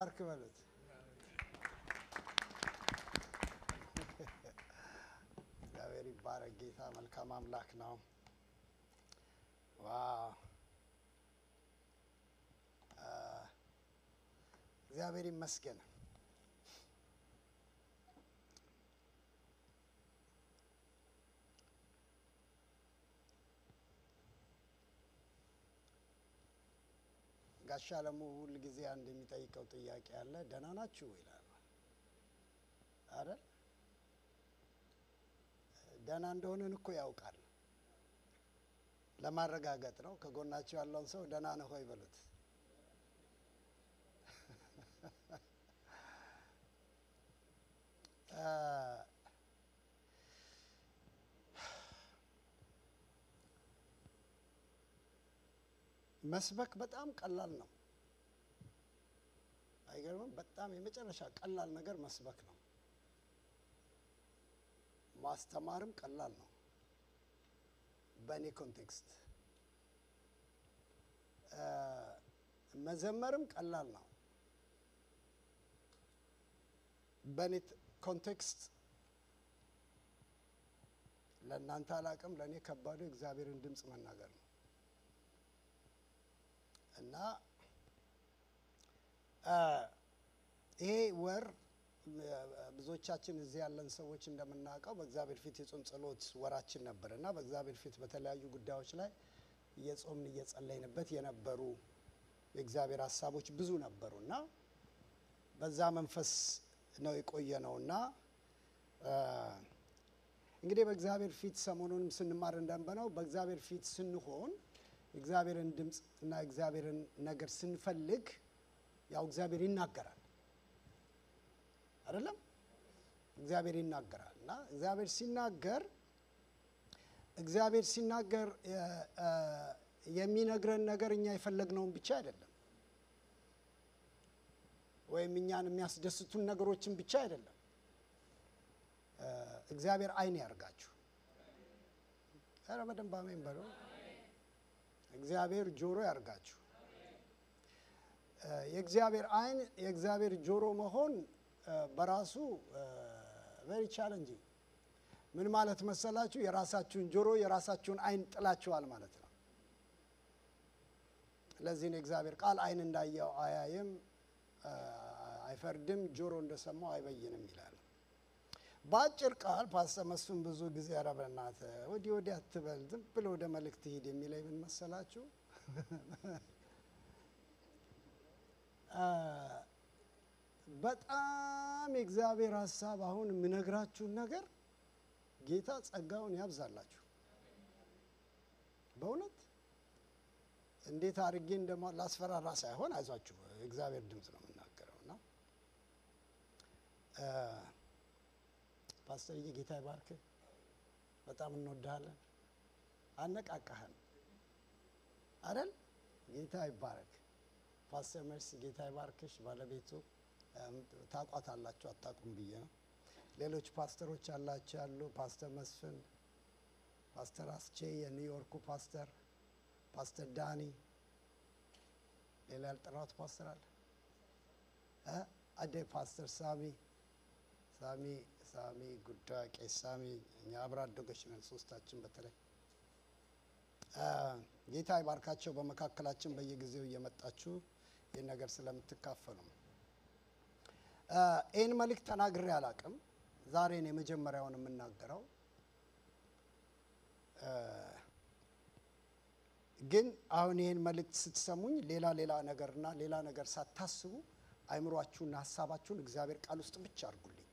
ባርክ በሉት። እግዚአብሔር ይባረክ። ጌታ መልካም አምላክ ነው። ዋው! እግዚአብሔር ይመስገን። ጋሻ ለሙ ሁል ጊዜ አንድ የሚጠይቀው ጥያቄ አለ። ደህና ናችሁ ይላል አይደል? ደህና እንደሆነን እኮ ያውቃል። ለማረጋገጥ ነው። ከጎናችሁ ያለውን ሰው ደህና ነህ ሆይ በሉት። መስበክ በጣም ቀላል ነው። አይገርምም? በጣም የመጨረሻ ቀላል ነገር መስበክ ነው። ማስተማርም ቀላል ነው በእኔ ኮንቴክስት። መዘመርም ቀላል ነው በእኔ ኮንቴክስት። ለእናንተ አላቅም፣ ለእኔ ከባዱ እግዚአብሔርን ድምፅ መናገር ነው። እና ይሄ ወር ብዙዎቻችን እዚህ ያለን ሰዎች እንደምናውቀው በእግዚአብሔር ፊት የጾም ጸሎት ወራችን ነበር እና በእግዚአብሔር ፊት በተለያዩ ጉዳዮች ላይ እየጾምን እየጸለይንበት የነበሩ የእግዚአብሔር ሀሳቦች ብዙ ነበሩ እና በዛ መንፈስ ነው የቆየ ነው። እና እንግዲህ በእግዚአብሔር ፊት ሰሞኑንም ስንማር እንደነበረው በእግዚአብሔር ፊት ስንሆን እግዚአብሔርን ድምፅ እና እግዚአብሔርን ነገር ስንፈልግ ያው እግዚአብሔር ይናገራል አይደለም? እግዚአብሔር ይናገራል እና እግዚአብሔር ሲናገር የሚነግረን ነገር እኛ የፈለግነውን ብቻ አይደለም፣ ወይም እኛን የሚያስደስቱን ነገሮችን ብቻ አይደለም። እግዚአብሔር ዓይን ያርጋችሁ። ኧረ በደንብ አሜን በሉ። እግዚአብሔር ጆሮ ያርጋችሁ። የእግዚአብሔር ዓይን የእግዚአብሔር ጆሮ መሆን በራሱ ቬሪ ቻሌንጂንግ። ምን ማለት መሰላችሁ? የራሳችሁን ጆሮ የራሳችሁን ዓይን ጥላችኋል ማለት ነው። ለዚህ ነው እግዚአብሔር ቃል ዓይን እንዳየው አያይም አይፈርድም፣ ጆሮ እንደሰማው አይበይንም ይላል። በአጭር ቃል ፓስተር መስፍን ብዙ ጊዜ ኧረ በእናትህ ወዲህ ወዲህ አትበል፣ ዝም ብለህ ወደ መልእክት ሂድ የሚለኝ ምን መሰላችሁ? በጣም የእግዚአብሔር ሀሳብ አሁን የምነግራችሁን ነገር ጌታ ጸጋውን ያብዛላችሁ። በእውነት እንዴት አድርጌ ላስፈራራ ሳይሆን አይዟችሁ፣ የእግዚአብሔር ድምፅ ነው የምናገረው። እና ፓስተርዬ ጌታ ይባርክ፣ በጣም እንወድሃለን። አነቃቃህን አይደል? ጌታ ይባረክ። ፓስተር መርሲ ጌታ ይባርክሽ። ባለቤቱ ታቋታላችሁ አታቁም ብዬ ነው። ሌሎች ፓስተሮች አላችሁ ያሉ ፓስተር መስፍን፣ ፓስተር አስቼ የኒውዮርኩ ፓስተር፣ ፓስተር ዳኒ፣ ሌላ ያልጠራሁት ፓስተር አለ አደ ፓስተር ሳሚ ጉዳይ ቄስ ሳሚ፣ እኛ አብረ አደጎች ነን ሶስታችን። በተለይ ጌታ ይባርካቸው። በመካከላችን በየጊዜው እየመጣችሁ ይህን ነገር ስለምትካፈሉ ይህን መልእክት ተናግሬ አላቅም። ዛሬ ነው የመጀመሪያውን የምናገረው። ግን አሁን ይህን መልእክት ስትሰሙኝ ሌላ ነገርና ሌላ ነገር ሳታስቡ አይምሯችሁና ሀሳባችሁን እግዚአብሔር ቃል ውስጥ ብቻ አድርጉልኝ።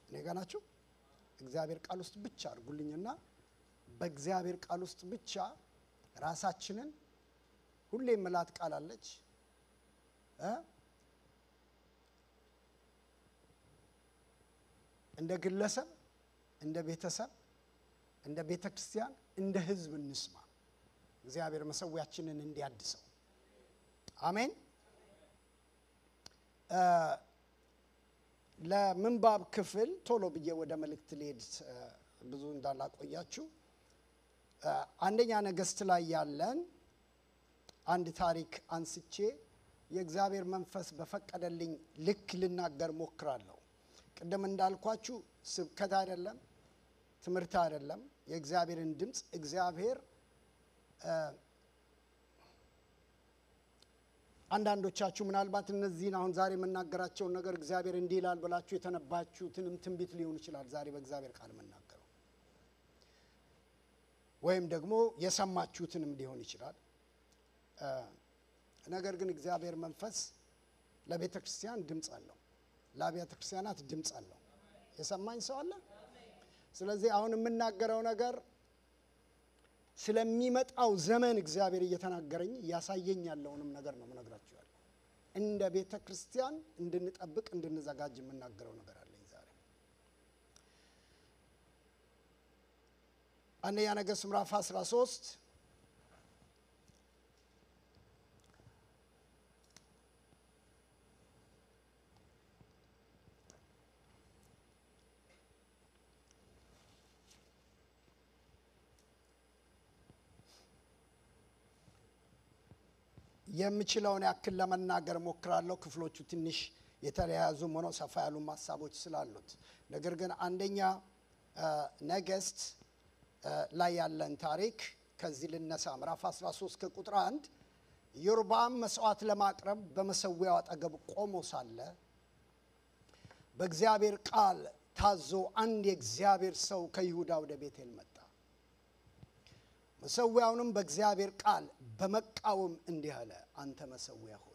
እኔ ጋ ናችሁ? እግዚአብሔር ቃል ውስጥ ብቻ አድርጉልኝና በእግዚአብሔር ቃል ውስጥ ብቻ ራሳችንን ሁሌ የምላት ቃል አለች እንደ ግለሰብ፣ እንደ ቤተሰብ፣ እንደ ቤተ ክርስቲያን፣ እንደ ሕዝብ እንስማ። እግዚአብሔር መሰዊያችንን እንዲያድሰው። አሜን። ለምንባብ ክፍል ቶሎ ብዬ ወደ መልእክት ልሄድ ብዙ እንዳላቆያችሁ አንደኛ ነገሥት ላይ ያለን አንድ ታሪክ አንስቼ የእግዚአብሔር መንፈስ በፈቀደልኝ ልክ ልናገር ሞክራለሁ። ቀደም እንዳልኳችሁ ስብከት አይደለም፣ ትምህርት አይደለም። የእግዚአብሔርን ድምጽ እግዚአብሔር አንዳንዶቻችሁ ምናልባት እነዚህን አሁን ዛሬ መናገራቸው ነገር እግዚአብሔር እንዲህ ይላል ብላችሁ የተነባችሁትንም ትንቢት ሊሆን ይችላል ዛሬ በእግዚአብሔር ቃል መናገረው፣ ወይም ደግሞ የሰማችሁትንም ሊሆን ይችላል። ነገር ግን እግዚአብሔር መንፈስ ለቤተ ክርስቲያን ድምጽ አለው፣ ለአብያተ ክርስቲያናት ድምጽ አለው። የሰማኝ ሰው አለ? ስለዚህ አሁን የምናገረው ነገር ስለሚመጣው ዘመን እግዚአብሔር እየተናገረኝ ያሳየኝ ያለውንም ነገር ነው የምነግራችሁ ያለው። እንደ ቤተ ክርስቲያን እንድንጠብቅ እንድንዘጋጅ የምናገረው ነገር አለኝ ዛሬ። አንደኛ ነገሥት ምዕራፍ 13 የምችለውን ያክል ለመናገር ሞክራለሁ። ክፍሎቹ ትንሽ የተለያዙ ሆነው ሰፋ ያሉ ሐሳቦች ስላሉት፣ ነገር ግን አንደኛ ነገሥት ላይ ያለን ታሪክ ከዚህ ልነሳ። ምዕራፍ 13 ከቁጥር 1 ኢዮርብዓም መስዋዕት ለማቅረብ በመሰዊያው አጠገብ ቆሞ ሳለ በእግዚአብሔር ቃል ታዞ አንድ የእግዚአብሔር ሰው ከይሁዳ ወደ ቤቴል መጣ። መሰዊያውንም በእግዚአብሔር ቃል በመቃወም እንዲህ አለ፣ አንተ መሰዊያ ሆይ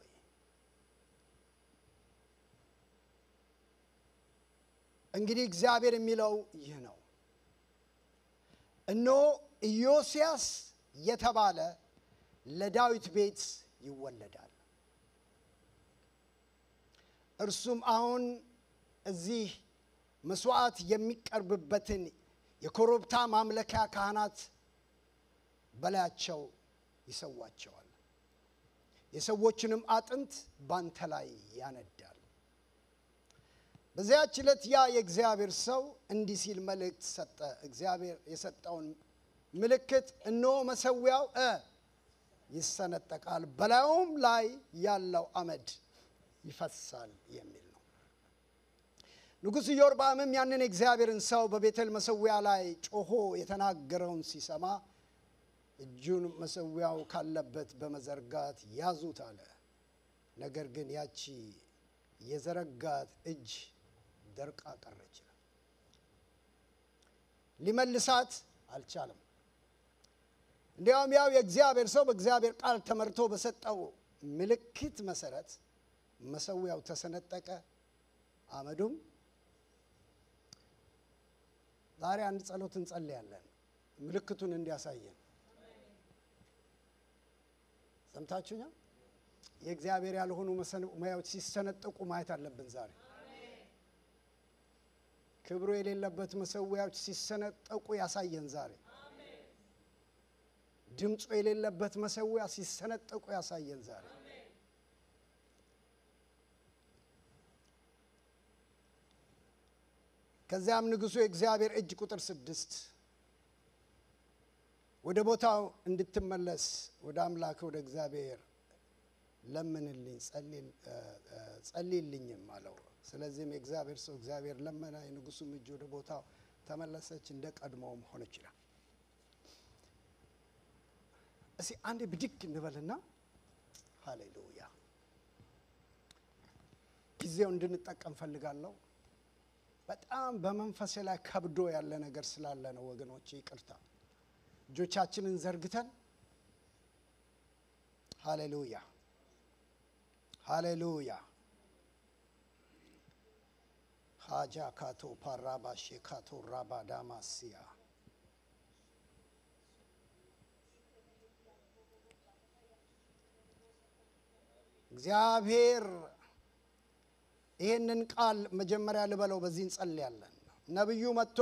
እንግዲህ እግዚአብሔር የሚለው ይህ ነው፣ እነሆ ኢዮስያስ የተባለ ለዳዊት ቤት ይወለዳል። እርሱም አሁን እዚህ መስዋዕት የሚቀርብበትን የኮረብታ ማምለኪያ ካህናት በላያቸው ይሰዋቸዋል፣ የሰዎችንም አጥንት ባንተ ላይ ያነዳል። በዚያች ዕለት ያ የእግዚአብሔር ሰው እንዲህ ሲል መልእክት ሰጠ። እግዚአብሔር የሰጠውን ምልክት፣ እነሆ መሰዊያው ይሰነጠቃል፣ በላዩም ላይ ያለው አመድ ይፈሳል የሚል ነው። ንጉሥ ኢዮርብዓምም ያንን የእግዚአብሔርን ሰው በቤቴል መሰዊያ ላይ ጮሆ የተናገረውን ሲሰማ እጁን መሰዊያው ካለበት በመዘርጋት ያዙት አለ። ነገር ግን ያቺ የዘረጋት እጅ ደርቃ ቀረች፣ ሊመልሳት አልቻለም። እንዲያውም ያው የእግዚአብሔር ሰው በእግዚአብሔር ቃል ተመርቶ በሰጠው ምልክት መሰረት መሰዊያው ተሰነጠቀ፣ አመዱም። ዛሬ አንድ ጸሎት እንጸልያለን ምልክቱን እንዲያሳየን። ሰምታችሁኛል? የእግዚአብሔር ያልሆኑ መሰዊያዎች ሲሰነጠቁ ማየት አለብን ዛሬ። ክብሩ የሌለበት መሰዊያዎች ሲሰነጠቁ ያሳየን ዛሬ። ድምፁ የሌለበት መሰዊያ ሲሰነጠቁ ያሳየን ዛሬ። ከዚያም ንጉሡ የእግዚአብሔር እጅ ቁጥር 6 ወደ ቦታው እንድትመለስ ወደ አምላክ ወደ እግዚአብሔር ለምንልኝ ጸልይልኝም አለው። ስለዚህም የእግዚአብሔር ሰው እግዚአብሔር ለመና፣ የንጉሡም እጅ ወደ ቦታው ተመለሰች፣ እንደ ቀድሞውም ሆነች ይላል። እስኪ አንዴ ብድግ እንበልና ሃሌሉያ። ጊዜው እንድንጠቀም ፈልጋለሁ። በጣም በመንፈሴ ላይ ከብዶ ያለ ነገር ስላለ ነው ወገኖቼ፣ ይቅርታ። እጆቻችንን ዘርግተን ሃሌሉያ ሃሌሉያ ሃጃ ካቶ ፓራባ ሼካቶ ራባዳማሲያ እግዚአብሔር ይሄንን ቃል መጀመሪያ ልበለው፣ በዚህ እንጸልያለን። ነብዩ መጥቶ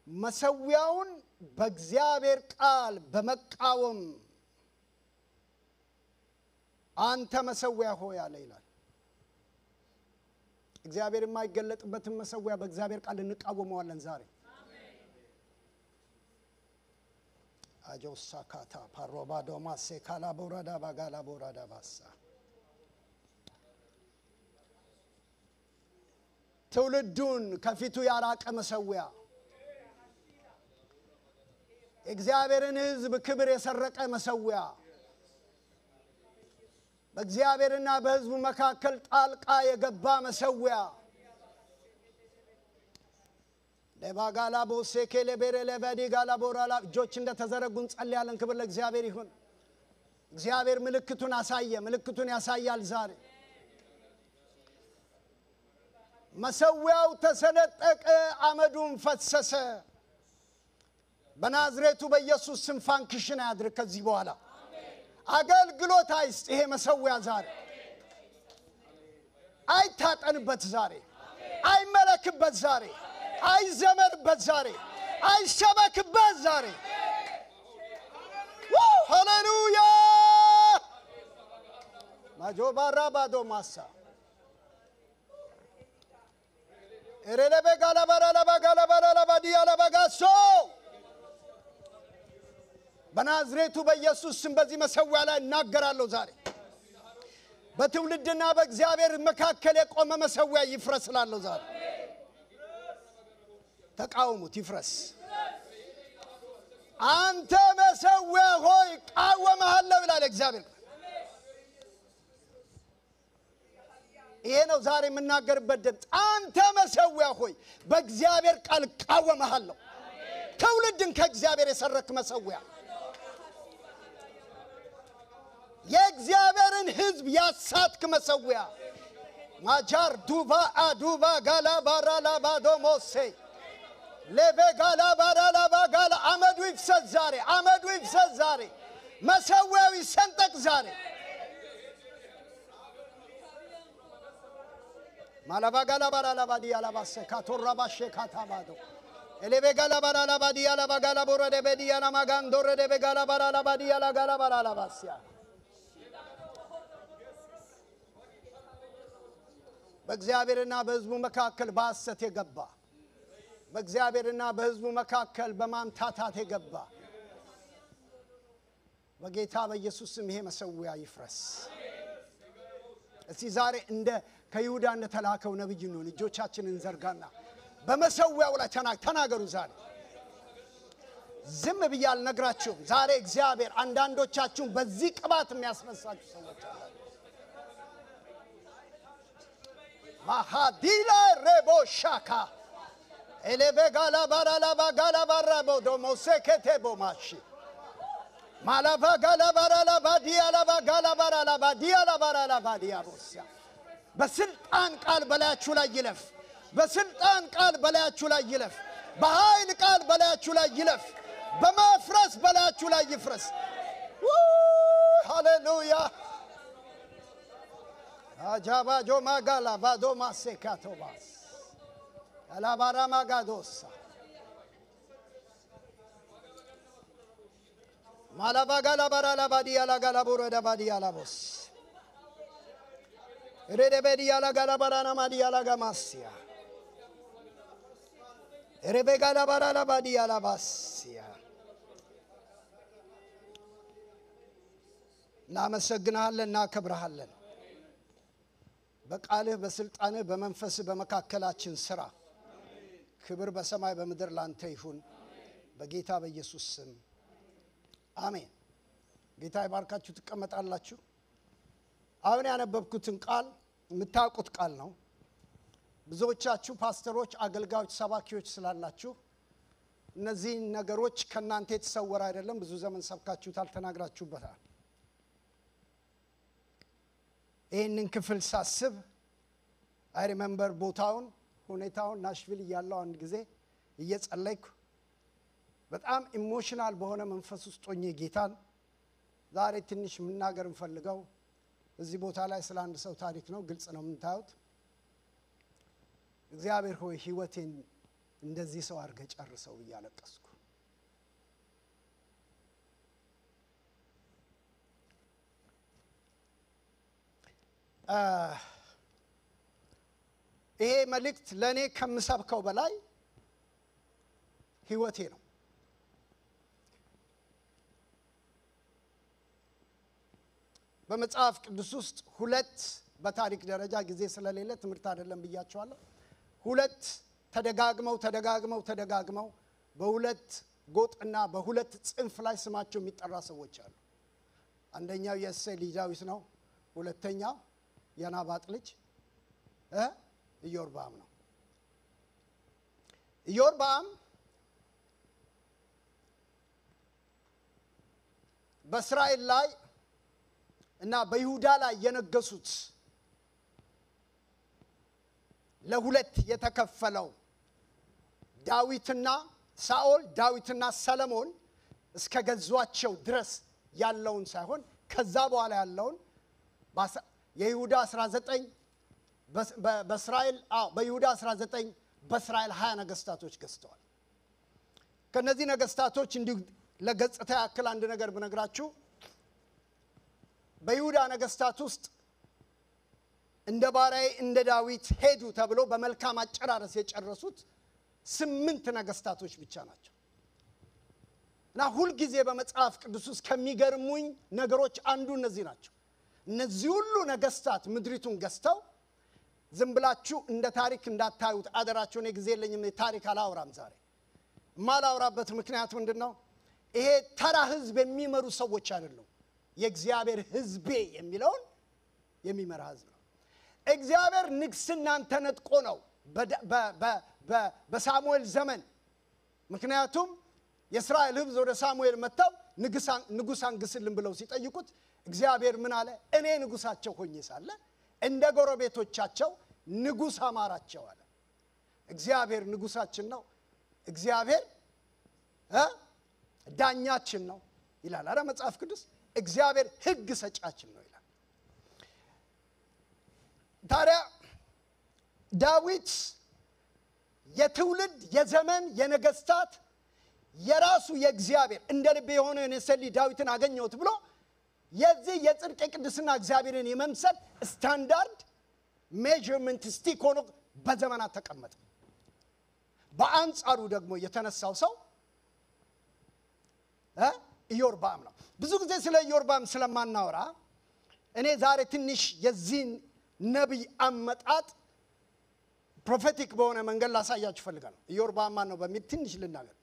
መሰዊያውን በእግዚአብሔር ቃል በመቃወም አንተ መሰዊያ ሆይ አለ ይላል። እግዚአብሔር የማይገለጥበትን መሰዊያ በእግዚአብሔር ቃል እንቃወመዋለን ዛሬ። አጆሳካታ ፓሮባዶማ ሴካላ ቦራዳ ባጋላ ቦራዳ ባሳ ትውልዱን ከፊቱ ያራቀ መሰዊያ እግዚአብሔርን ሕዝብ ክብር የሰረቀ መሰዊያ በእግዚአብሔርና በሕዝቡ መካከል ጣልቃ የገባ መሰዊያ ለባጋላ ቦሴኬለ በረለ በዲጋላ ቦራላ እጆች እንደተዘረጉ እንጸልያለን። ክብር ለእግዚአብሔር ይሁን። እግዚአብሔር ምልክቱን አሳየ፣ ምልክቱን ያሳያል። ዛሬ መሰዊያው ተሰነጠቀ፣ አመዱን ፈሰሰ። በናዝሬቱ በኢየሱስ ስም ፋንክሽን ያድርግ። ከዚህ በኋላ አገልግሎት አይስጥ። ይሄ መሰዊያ ዛሬ አይታጠንበት፣ ዛሬ አይመለክበት፣ ዛሬ አይዘመርበት፣ ዛሬ አይሰበክበት፣ ዛሬ ሃሌሉያ ማጆባራ ባዶ ማሳ ኤሬለበ ጋላባራ ለባጋላባራ ለባዲያ ለባጋሶ በናዝሬቱ በኢየሱስ ስም በዚህ መሰዊያ ላይ እናገራለሁ። ዛሬ በትውልድና በእግዚአብሔር መካከል የቆመ መሰዊያ ይፍረስ እላለሁ። ዛሬ ተቃውሙት፣ ይፍረስ። አንተ መሰዊያ ሆይ ቃወምሃለሁ ይላል እግዚአብሔር። ይሄ ነው ዛሬ የምናገርበት ድምፅ። አንተ መሰዊያ ሆይ በእግዚአብሔር ቃል ቃወምሃለሁ። ትውልድን ከእግዚአብሔር የሰረክ መሰዊያ የእግዚአብሔርን ሕዝብ ያሳትክ መሰዊያ ማጃር ዱባ አዱባ ጋላ ባራላ ባዶሞሴ ለበጋላ ባራላ ባጋላ አመዱ ይፍሰስ ዛሬ፣ አመዱ ይፍሰስ ዛሬ፣ መሰዊያው ይሰንጠቅ ዛሬ። ማላባጋላ ባራላ ባዲያ ላባሰ ካቶራባሸ ካታባዶ ኤሌበጋላ ባራላ ባዲያ ላባጋላ ቦረደ በዲያ ናማጋን ዶረደ በጋላ ባራላ ባዲያ ላጋላ ባራላ ባስያ በእግዚአብሔርና በሕዝቡ መካከል በሐሰት የገባ በእግዚአብሔርና በሕዝቡ መካከል በማምታታት የገባ በጌታ በኢየሱስ ስም ይሄ መሰዊያ ይፍረስ። እስቲ ዛሬ እንደ ከይሁዳ እንደተላከው ነብይ ነው። እጆቻችንን ዘርጋና በመሰዊያው ላይ ተናገሩ። ዛሬ ዝም ብዬ አልነግራችሁም። ዛሬ እግዚአብሔር አንዳንዶቻችሁን በዚህ ቅባት የሚያስነሳችሁ ሰዎች አሉ። ማሃዲላ ረቦሻካ ኤሌበጋላ ባራላ ባጋላ ባራቦ ዶሞሴኬቴ ቦማሺ ማላባጋላ ባራላ ባዲያ ላባጋላ ባራላ ባዲያ ላባራላ ባዲያ ቦሲያ በስልጣን ቃል በላያችሁ ላይ ይለፍ። በስልጣን ቃል በላያችሁ ላይ ይለፍ። በኃይል ቃል በላያችሁ ላይ ይለፍ። በመፍረስ በላያችሁ ላይ ይፍረስ። ሃሌሉያ አጃባጆ ማጋላ ባዶ ማሴካቶባስ አላባራ ማጋዶሳ ማላባጋላ ባራላ ባዲያ ላጋላ ቦረዳ ባዲያ ላቦስ ረደበዲያ ላጋላ ባራና ማዲያ ላጋማሲያ ረበጋላ ባራላ ባዲያ ላባሲያ እናመሰግንሃለን፣ እናከብርሃለን። በቃልህ በስልጣንህ በመንፈስህ በመካከላችን ስራ። ክብር በሰማይ በምድር ላንተ ይሁን በጌታ በኢየሱስ ስም አሜን። ጌታ ይባርካችሁ። ትቀመጣላችሁ። አሁን ያነበብኩትን ቃል የምታውቁት ቃል ነው። ብዙዎቻችሁ ፓስተሮች፣ አገልጋዮች፣ ሰባኪዎች ስላላችሁ እነዚህ ነገሮች ከናንተ የተሰወረ አይደለም። ብዙ ዘመን ሰብካችሁታል፣ ተናግራችሁበታል። ይህንን ክፍል ሳስብ አይ ሪሜምበር ቦታውን፣ ሁኔታውን ናሽቪል እያለሁ አንድ ጊዜ እየጸለይኩ በጣም ኢሞሽናል በሆነ መንፈስ ውስጥ ሆኜ ጌታን ዛሬ ትንሽ መናገር እንፈልገው እዚህ ቦታ ላይ ስለ አንድ ሰው ታሪክ ነው። ግልጽ ነው የምታዩት። እግዚአብሔር ሆይ ህይወቴን እንደዚህ ሰው አድርገህ ጨርሰው እያለቀስኩ ይሄ መልእክት ለኔ ከምሰብከው በላይ ህይወቴ ነው። በመጽሐፍ ቅዱስ ውስጥ ሁለት በታሪክ ደረጃ ጊዜ ስለሌለ ትምህርት አይደለም ብያቸዋለሁ። ሁለት ተደጋግመው በሁለት ጎጥና በሁለት ጽንፍ ላይ ስማቸው የሚጠራ ሰዎች አሉ። አንደኛው የእሴይ ልጅ ዳዊት ነው። ሁለተኛው የናባጥ ልጅ ኢዮርብዓም ነው። ኢዮርብዓም በእስራኤል ላይ እና በይሁዳ ላይ የነገሱት ለሁለት የተከፈለው ዳዊትና ሳኦል ዳዊትና ሰለሞን እስከ ገዟቸው ድረስ ያለውን ሳይሆን ከዛ በኋላ ያለውን የይሁዳ 19 በይሁዳ 19 በእስራኤል 20 ነገስታቶች ገዝተዋል። ከነዚህ ነገስታቶች እንዲሁ ለገጽታ ያክል አንድ ነገር ብነግራችሁ በይሁዳ ነገስታት ውስጥ እንደ ባሪያዬ እንደ ዳዊት ሄዱ ተብሎ በመልካም አጨራረስ የጨረሱት 8 ነገስታቶች ብቻ ናቸው። እና ሁሉ ጊዜ በመጽሐፍ ቅዱስ ውስጥ ከሚገርሙኝ ነገሮች አንዱ እነዚህ ናቸው። እነዚህ ሁሉ ነገስታት ምድሪቱን ገዝተው ዝም ብላችሁ እንደ ታሪክ እንዳታዩት አደራችሁ። እኔ ጊዜ የለኝም ታሪክ አላወራም ዛሬ። ማላወራበት ምክንያት ምንድነው? ይሄ ተራ ህዝብ የሚመሩ ሰዎች አይደሉም። የእግዚአብሔር ህዝቤ የሚለውን የሚመራ ህዝብ ነው። እግዚአብሔር ንግስናን ተነጥቆ ነው በሳሙኤል ዘመን። ምክንያቱም የእስራኤል ህዝብ ወደ ሳሙኤል መጣው ንጉስ አንግስልን ብለው ሲጠይቁት እግዚአብሔር ምን አለ? እኔ ንጉሳቸው ሆኜ ሳለ እንደ ጎረቤቶቻቸው ንጉስ አማራቸው አለ። እግዚአብሔር ንጉሳችን ነው። እግዚአብሔር ዳኛችን ነው ይላል አይደል መጽሐፍ ቅዱስ። እግዚአብሔር ህግ ሰጫችን ነው ይላል። ታዲያ ዳዊት የትውልድ የዘመን የነገስታት የራሱ የእግዚአብሔር እንደ ልቤ የሆነ የሰሊ ዳዊትን አገኘሁት ብሎ የዚህ የጽድቅ ቅድስና እግዚአብሔርን የመምሰል ስታንዳርድ ሜዠርመንት ስቲክ ሆኖ በዘመናት ተቀመጠ። በአንጻሩ ደግሞ የተነሳው ሰው ኢዮርብዓም ነው። ብዙ ጊዜ ስለ ኢዮርብዓም ስለማናወራ እኔ ዛሬ ትንሽ የዚህን ነብይ አመጣጥ ፕሮፌቲክ በሆነ መንገድ ላሳያችሁ ፈልጋለሁ። ኢዮርብዓም ማን ነው በሚል ትንሽ ልናገር።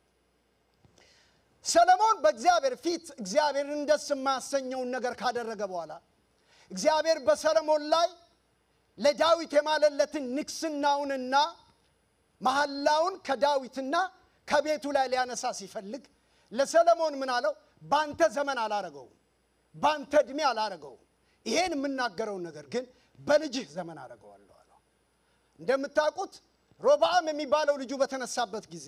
ሰለሞን በእግዚአብሔር ፊት እግዚአብሔርን ደስ የማያሰኘውን ነገር ካደረገ በኋላ እግዚአብሔር በሰለሞን ላይ ለዳዊት የማለለትን ንግስናውንና መሐላውን ከዳዊትና ከቤቱ ላይ ሊያነሳ ሲፈልግ ለሰለሞን ምን አለው? ባንተ ዘመን አላረገው፣ ባንተ እድሜ አላረገው፣ ይሄን የምናገረው ነገር ግን በልጅህ ዘመን አረገዋለሁ አለው። እንደምታውቁት ሮብዓም የሚባለው ልጁ በተነሳበት ጊዜ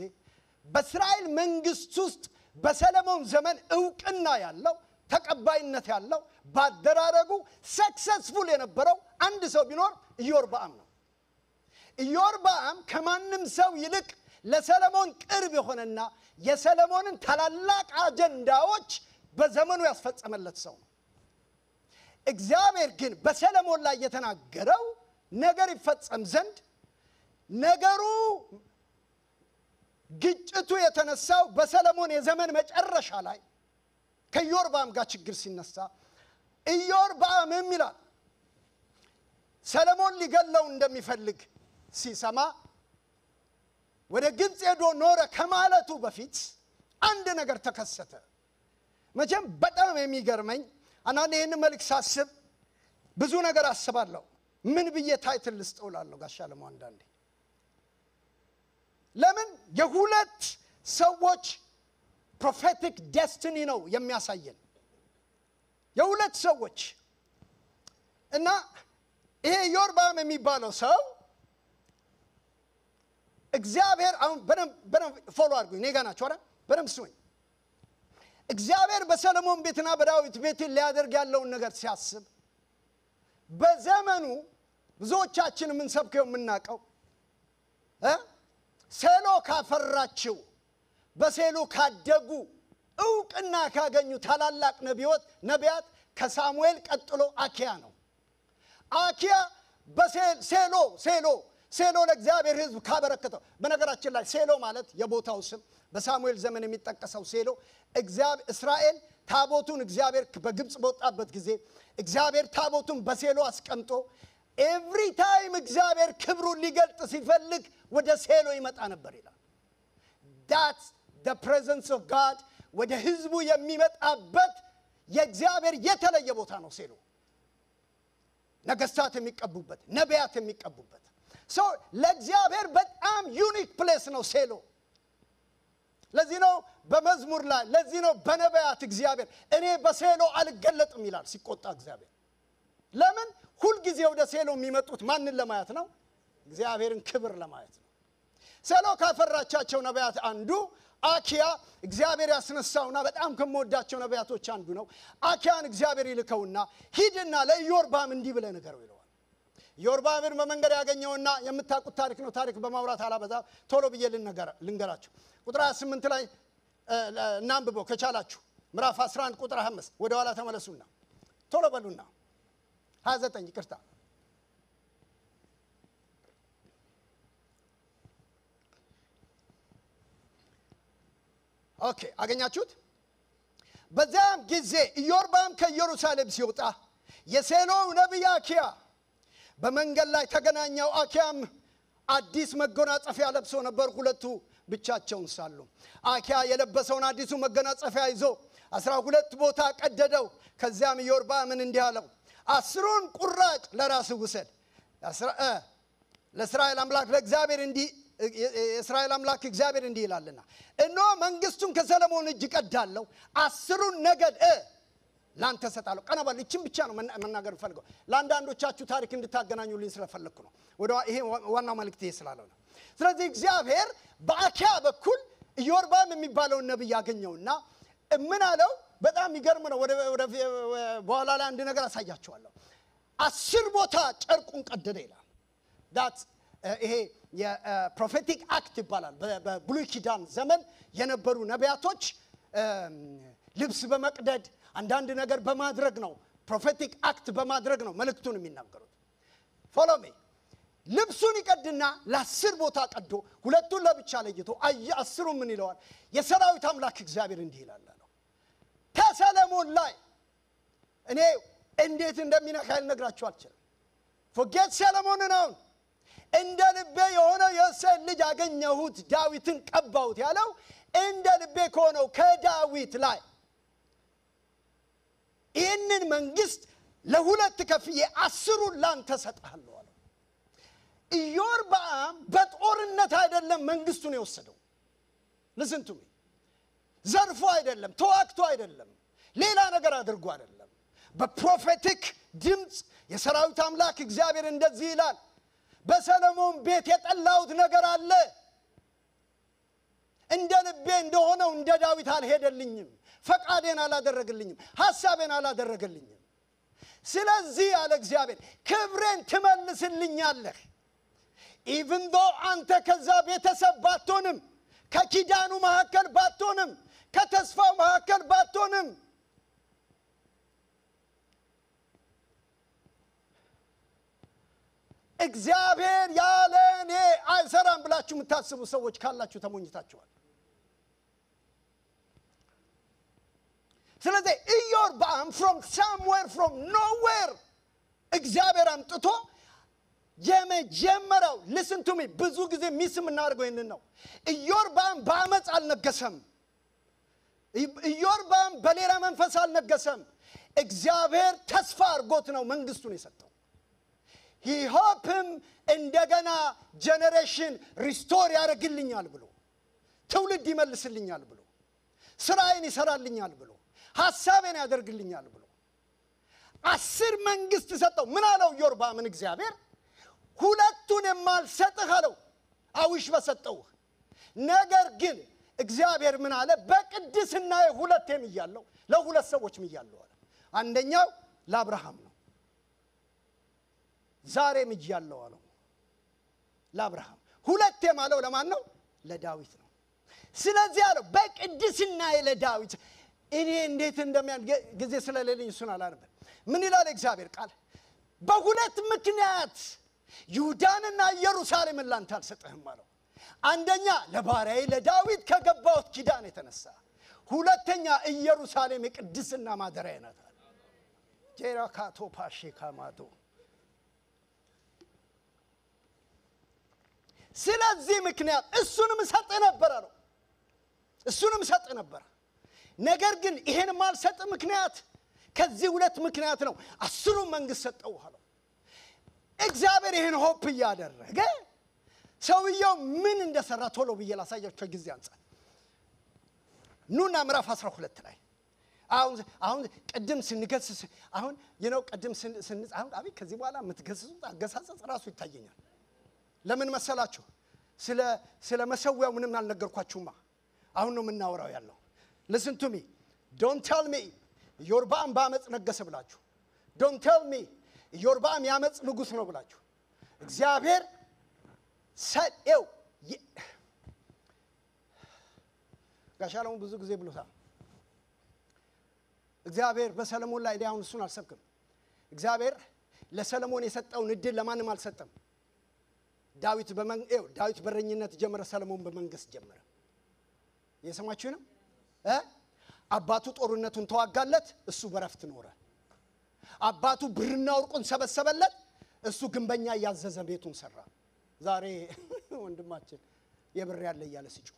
በእስራኤል መንግስት ውስጥ በሰለሞን ዘመን ዕውቅና ያለው ተቀባይነት ያለው ባደራረጉ ሰክሰስፉል የነበረው አንድ ሰው ቢኖር ኢዮርብዓም ነው። ኢዮርብዓም ከማንም ሰው ይልቅ ለሰለሞን ቅርብ የሆነና የሰለሞንን ታላላቅ አጀንዳዎች በዘመኑ ያስፈጸመለት ሰው ነው። እግዚአብሔር ግን በሰለሞን ላይ የተናገረው ነገር ይፈጸም ዘንድ ነገሩ ግጭቱ የተነሳው በሰለሞን የዘመን መጨረሻ ላይ ከኢዮርብዓም ጋር ችግር ሲነሳ ኢዮርብዓም ይላል ሰለሞን ሊገለው እንደሚፈልግ ሲሰማ ወደ ግብጽ ሄዶ ኖረ ከማለቱ በፊት አንድ ነገር ተከሰተ። መቼም በጣም የሚገርመኝ አንዳንዴ ይህን መልክ ሳስብ ብዙ ነገር አስባለሁ። ምን ብዬ ታይትል ልስጠውላለሁ ጋሻ ለሞ አንዳንዴ ለምን የሁለት ሰዎች ፕሮፌቲክ ዴስቲኒ ነው የሚያሳየን። የሁለት ሰዎች እና ይሄ ኢዮርብዓም የሚባለው ሰው እግዚአብሔር አሁን በደም ፎሎ አድርጉኝ እኔ ጋር ናችሁ አይደል? በደም ስሙኝ። እግዚአብሔር በሰለሞን ቤትና በዳዊት ቤት ሊያደርግ ያለውን ነገር ሲያስብ በዘመኑ ብዙዎቻችን የምንሰብከው የምናውቀው ሴሎ ካፈራችው በሴሎ ካደጉ ዕውቅና ካገኙ ታላላቅ ነቢያት ከሳሙኤል ቀጥሎ አኪያ ነው። አኪያ ሴሎ ለእግዚአብሔር ሕዝብ ካበረከተው። በነገራችን ላይ ሴሎ ማለት የቦታው ስም በሳሙኤል ዘመን የሚጠቀሰው ሴሎ እስራኤል ታቦቱን እግዚአብሔር በግብጽ በወጣበት ጊዜ እግዚአብሔር ታቦቱን በሴሎ አስቀምጦ every time እግዚአብሔር ክብሩን ሊገልጥ ሲፈልግ ወደ ሴሎ ይመጣ ነበር ይላል። that's the presence of God ወደ ህዝቡ የሚመጣበት የእግዚአብሔር የተለየ ቦታ ነው ሴሎ። ነገስታት የሚቀቡበት ነቢያት የሚቀቡበት so ለእግዚአብሔር በጣም ዩኒክ ፕሌስ ነው ሴሎ። ለዚህ ነው በመዝሙር ላይ ለዚህ ነው በነቢያት እግዚአብሔር እኔ በሴሎ አልገለጥም ይላል ሲቆጣ እግዚአብሔር። ለምን ሁሉ ጊዜ ወደ ሴሎ የሚመጡት ማንን ለማየት ነው? እግዚአብሔርን ክብር ለማየት ነው። ሴሎ ካፈራቻቸው ነቢያት አንዱ አኪያ እግዚአብሔር ያስነሳውና በጣም ከመወዳቸው ነቢያቶች አንዱ ነው። አኪያን እግዚአብሔር ይልከውና ሂድና ለኢዮርባም እንዲህ ብለህ ንገረው ይለዋል። ኢዮርባምን በመንገድ ያገኘውና የምታውቁት ታሪክ ነው። ታሪክ በማውራት አላበዛ ቶሎ ብዬ ልንገራችሁ። ቁጥር 28 ላይ እናንብበው ከቻላችሁ። ምዕራፍ 11 ቁጥር 5 ወደ ኋላ ተመለሱና ቶሎ በሉና 29 ይቅርታ ኦኬ አገኛችሁት? በዛም ጊዜ ኢዮርባም ከኢየሩሳሌም ሲወጣ የሴሎ ነቢይ አኪያ በመንገድ ላይ ተገናኘው። አኪያም አዲስ መጎናጸፊያ ለብሶ ነበር። ሁለቱ ብቻቸውን ሳሉ አኪያ የለበሰውን አዲሱ መጎናጸፊያ ይዞ 12 ቦታ ቀደደው። ከዚያም ኢዮርባምን እንዲህ አለው፣ 10ን ቁራጭ ለራስህ ውሰድ። ለእስራኤል አምላክ ለእግዚአብሔር እንዲህ የእስራኤል አምላክ እግዚአብሔር እንዲህ ይላልና እነሆ መንግስቱን ከሰሎሞን እጅ ቀዳለሁ፣ 10ን ነገድ ላንተ ሰጣለሁ። ቀናባል እቺን ብቻ ነው መናገር ፈልገው ለአንዳንዶቻችሁ ታሪክ እንድታገናኙልኝ ስለፈለኩ ነው። ወደ ይሄ ዋናው መልእክት ይስላል ነው። ስለዚህ እግዚአብሔር በአኪያ በኩል ኢዮርባም የሚባለው ነብይ ያገኘውና ምን አለው? በጣም ይገርም ነው። ወደ በኋላ ላይ አንድ ነገር አሳያችኋለሁ። 10 ቦታ ጨርቁን ቀደደ ይላል። that's ይሄ የፕሮፌቲክ አክት ይባላል። በብሉይ ኪዳን ዘመን የነበሩ ነቢያቶች ልብስ በመቅደድ አንዳንድ ነገር በማድረግ ነው ፕሮፌቲክ አክት በማድረግ ነው መልእክቱን የሚናገሩት። ፎሎ ሚ ልብሱን ይቀድና ለ10 ቦታ ቀዶ ሁለቱን ለብቻ ለይቶ 10ሩ ምን ይለዋል? የሰራዊት አምላክ እግዚአብሔር እንዲህ ይላል አለው። ከሰሎሞን ላይ እኔ እንዴት እንደሚነካ ልነግራችሁ አልችልም። forget ሰሎሞን ነው እንደ ልቤ የሆነ የእሴይ ልጅ አገኘሁት ዳዊትን ቀባሁት ያለው እንደ ልቤ ከሆነው ከዳዊት ላይ ይህንን መንግስት ለሁለት ከፍዬ 10ን ላንተ ሰጣለሁ አለው። ኢዮርባም በጦርነት አይደለም መንግስቱን የወሰደው። listen to me ዘርፎ አይደለም ተዋክቶ አይደለም ሌላ ነገር አድርጎ አይደለም። በፕሮፌቲክ ድምጽ የሰራዊት አምላክ እግዚአብሔር እንደዚህ ይላል፣ በሰሎሞን ቤት የጠላሁት ነገር አለ። እንደ ልቤ እንደሆነው እንደ ዳዊት አልሄደልኝም፣ ፈቃዴን አላደረገልኝም፣ ሐሳቤን አላደረገልኝም። ስለዚህ አለ እግዚአብሔር ክብሬን ትመልስልኛለህ። even though አንተ ከዛ ቤተሰብ ባትሆንም ከኪዳኑ መካከል ባትሆንም ከተስፋው መካከል ባትሆንም እግዚአብሔር ያለኔ አይሰራም ብላችሁ የምታስቡ ሰዎች ካላችሁ ተሞኝታችኋል። ስለዚህ ኢዮርባም from somewhere from nowhere እግዚአብሔር አምጥቶ የመጀመሪያው listen to me ብዙ ጊዜ ሚስ የምናደርገው ይሄንን ነው። ኢዮርባም በአመጽ አልነገሰም። ኢዮርባም በሌላ መንፈስ አልነገሰም። እግዚአብሔር ተስፋ አድርጎት ነው መንግስቱን የሰጠው። he hope him እንደገና ጀነሬሽን ሪስቶር ያደርግልኛል ብሎ ትውልድ ይመልስልኛል ብሎ ስራዬን ይሰራልኛል ብሎ ሐሳቤን ያደርግልኛል ብሎ 10 መንግስት ሰጠው። ምን አለው ኢዮርባምን እግዚአብሔር? ሁለቱን የማልሰጥህ አለው አውሽ በሰጠው። ነገር ግን እግዚአብሔር ምን አለ? በቅድስናዬ ሁለቴም ይያለው ለሁለት ሰዎች ይያለው አለ። አንደኛው ለአብርሃም ነው፣ ዛሬም ይያለው አለው ለአብርሃም። ሁለቴም አለው ለማን ነው? ለዳዊት ነው። ስለዚህ አለው በቅድስናዬ ለዳዊት። እኔ እንዴት እንደሚያን ጊዜ ስለሌለኝ እሱን አላነበም። ምን ይላል እግዚአብሔር ቃል? በሁለት ምክንያት ይሁዳንና ኢየሩሳሌምን ላንተ አልሰጥህም አለው። አንደኛ ለባሪያዬ ለዳዊት ከገባሁት ኪዳን የተነሳ፣ ሁለተኛ ኢየሩሳሌም የቅድስና ማደሪያ ናት። ጄራካቶ ፓሼካማቶ ስለዚህ ምክንያት እሱንም ሰጠ ነበር ነው እሱንም ሰጠ ነበር ነገር ግን ይሄን ማልሰጠ ምክንያት ከዚህ ሁለት ምክንያት ነው 10 መንግስት ሰጠው አለው እግዚአብሔር ይሄን ሆፕ ያደረገ ሰውየው ምን እንደሰራ ቶሎ በየላሳያቸው ጊዜ አንፃር ኑና ምዕራፍ 12 ላይ አሁን ቀደም ስንገስስ አሁን ቀደም አሁን አቤት ከዚህ በኋላ የምትገስሱት አገሳጸጽ ራሱ ይታየኛል ለምን መሰላችሁ ስለ መሰዊያው ምንም አልነገርኳችሁማ አሁን ነው የምናወራው ያለው listen to me don't tell me ዮርባም ባመጽ ነገሰ ብላችሁ don't tell me ዮርባም ያመጽ ንጉስ ነው ብላችሁ እግዚአብሔር ሰጠው ጋሻለው ብዙ ጊዜ ብሎታል እግዚአብሔር በሰለሞን ላይ አሁን እሱን አልሰብክም እግዚአብሔር ለሰለሞን የሰጠውን እድል ለማንም አልሰጠም ዳዊት በረኝነት ጀመረ ሰለሞን በመንግስት ጀመረ የሰማችሁ ነው አባቱ ጦርነቱን ተዋጋለት እሱ በረፍት ኖረ አባቱ ብርና ወርቁን ሰበሰበለት እሱ ግንበኛ ያዘዘ ቤቱን ሰራ ዛሬ ወንድማችን የብር ያለ ያለ ሲጩ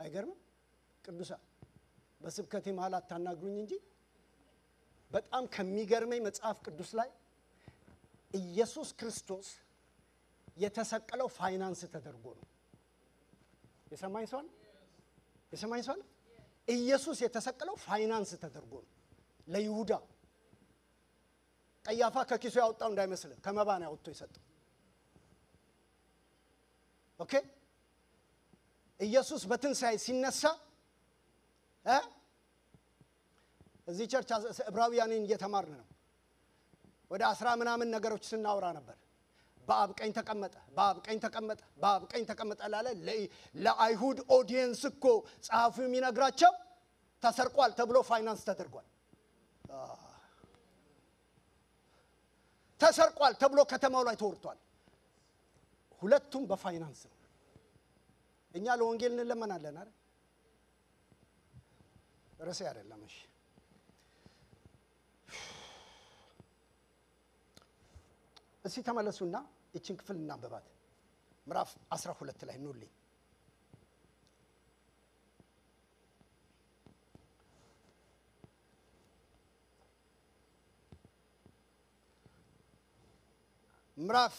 አይገርም ቅዱሳ በስብከቴ መሃል አታናግሩኝ እንጂ በጣም ከሚገርመኝ መጽሐፍ ቅዱስ ላይ ኢየሱስ ክርስቶስ የተሰቀለው ፋይናንስ ተደርጎ ነው የሰማኝ ሰው ኢየሱስ የተሰቀለው ፋይናንስ ተደርጎ ነው ለይሁዳ ቀያፋ ከኪሱ ያወጣው እንዳይመስል ከመባና ያወጣው ይሰጠው ኦኬ ኢየሱስ በትንሳኤ ሲነሳ እዚህ ቸርች ዕብራውያንን እየተማርን ነው ወደ 10 ምናምን ነገሮች ስናወራ ነበር በአብ ቀኝ ተቀመጠ ላለ ለአይሁድ ኦዲየንስ እኮ ጻፊው የሚነግራቸው ተሰርቋል ተብሎ ፋይናንስ ተደርጓል ተሰርቋል ተብሎ ከተማው ላይ ተወርቷል ሁለቱም በፋይናንስ ነው እኛ ለወንጌል እንለመናለን አይደል ረሴ አይደለም እሺ እሺ ተመለሱና እቺን ክፍል እናንበባት ምዕራፍ 12 ላይ ኑልኝ ምዕራፍ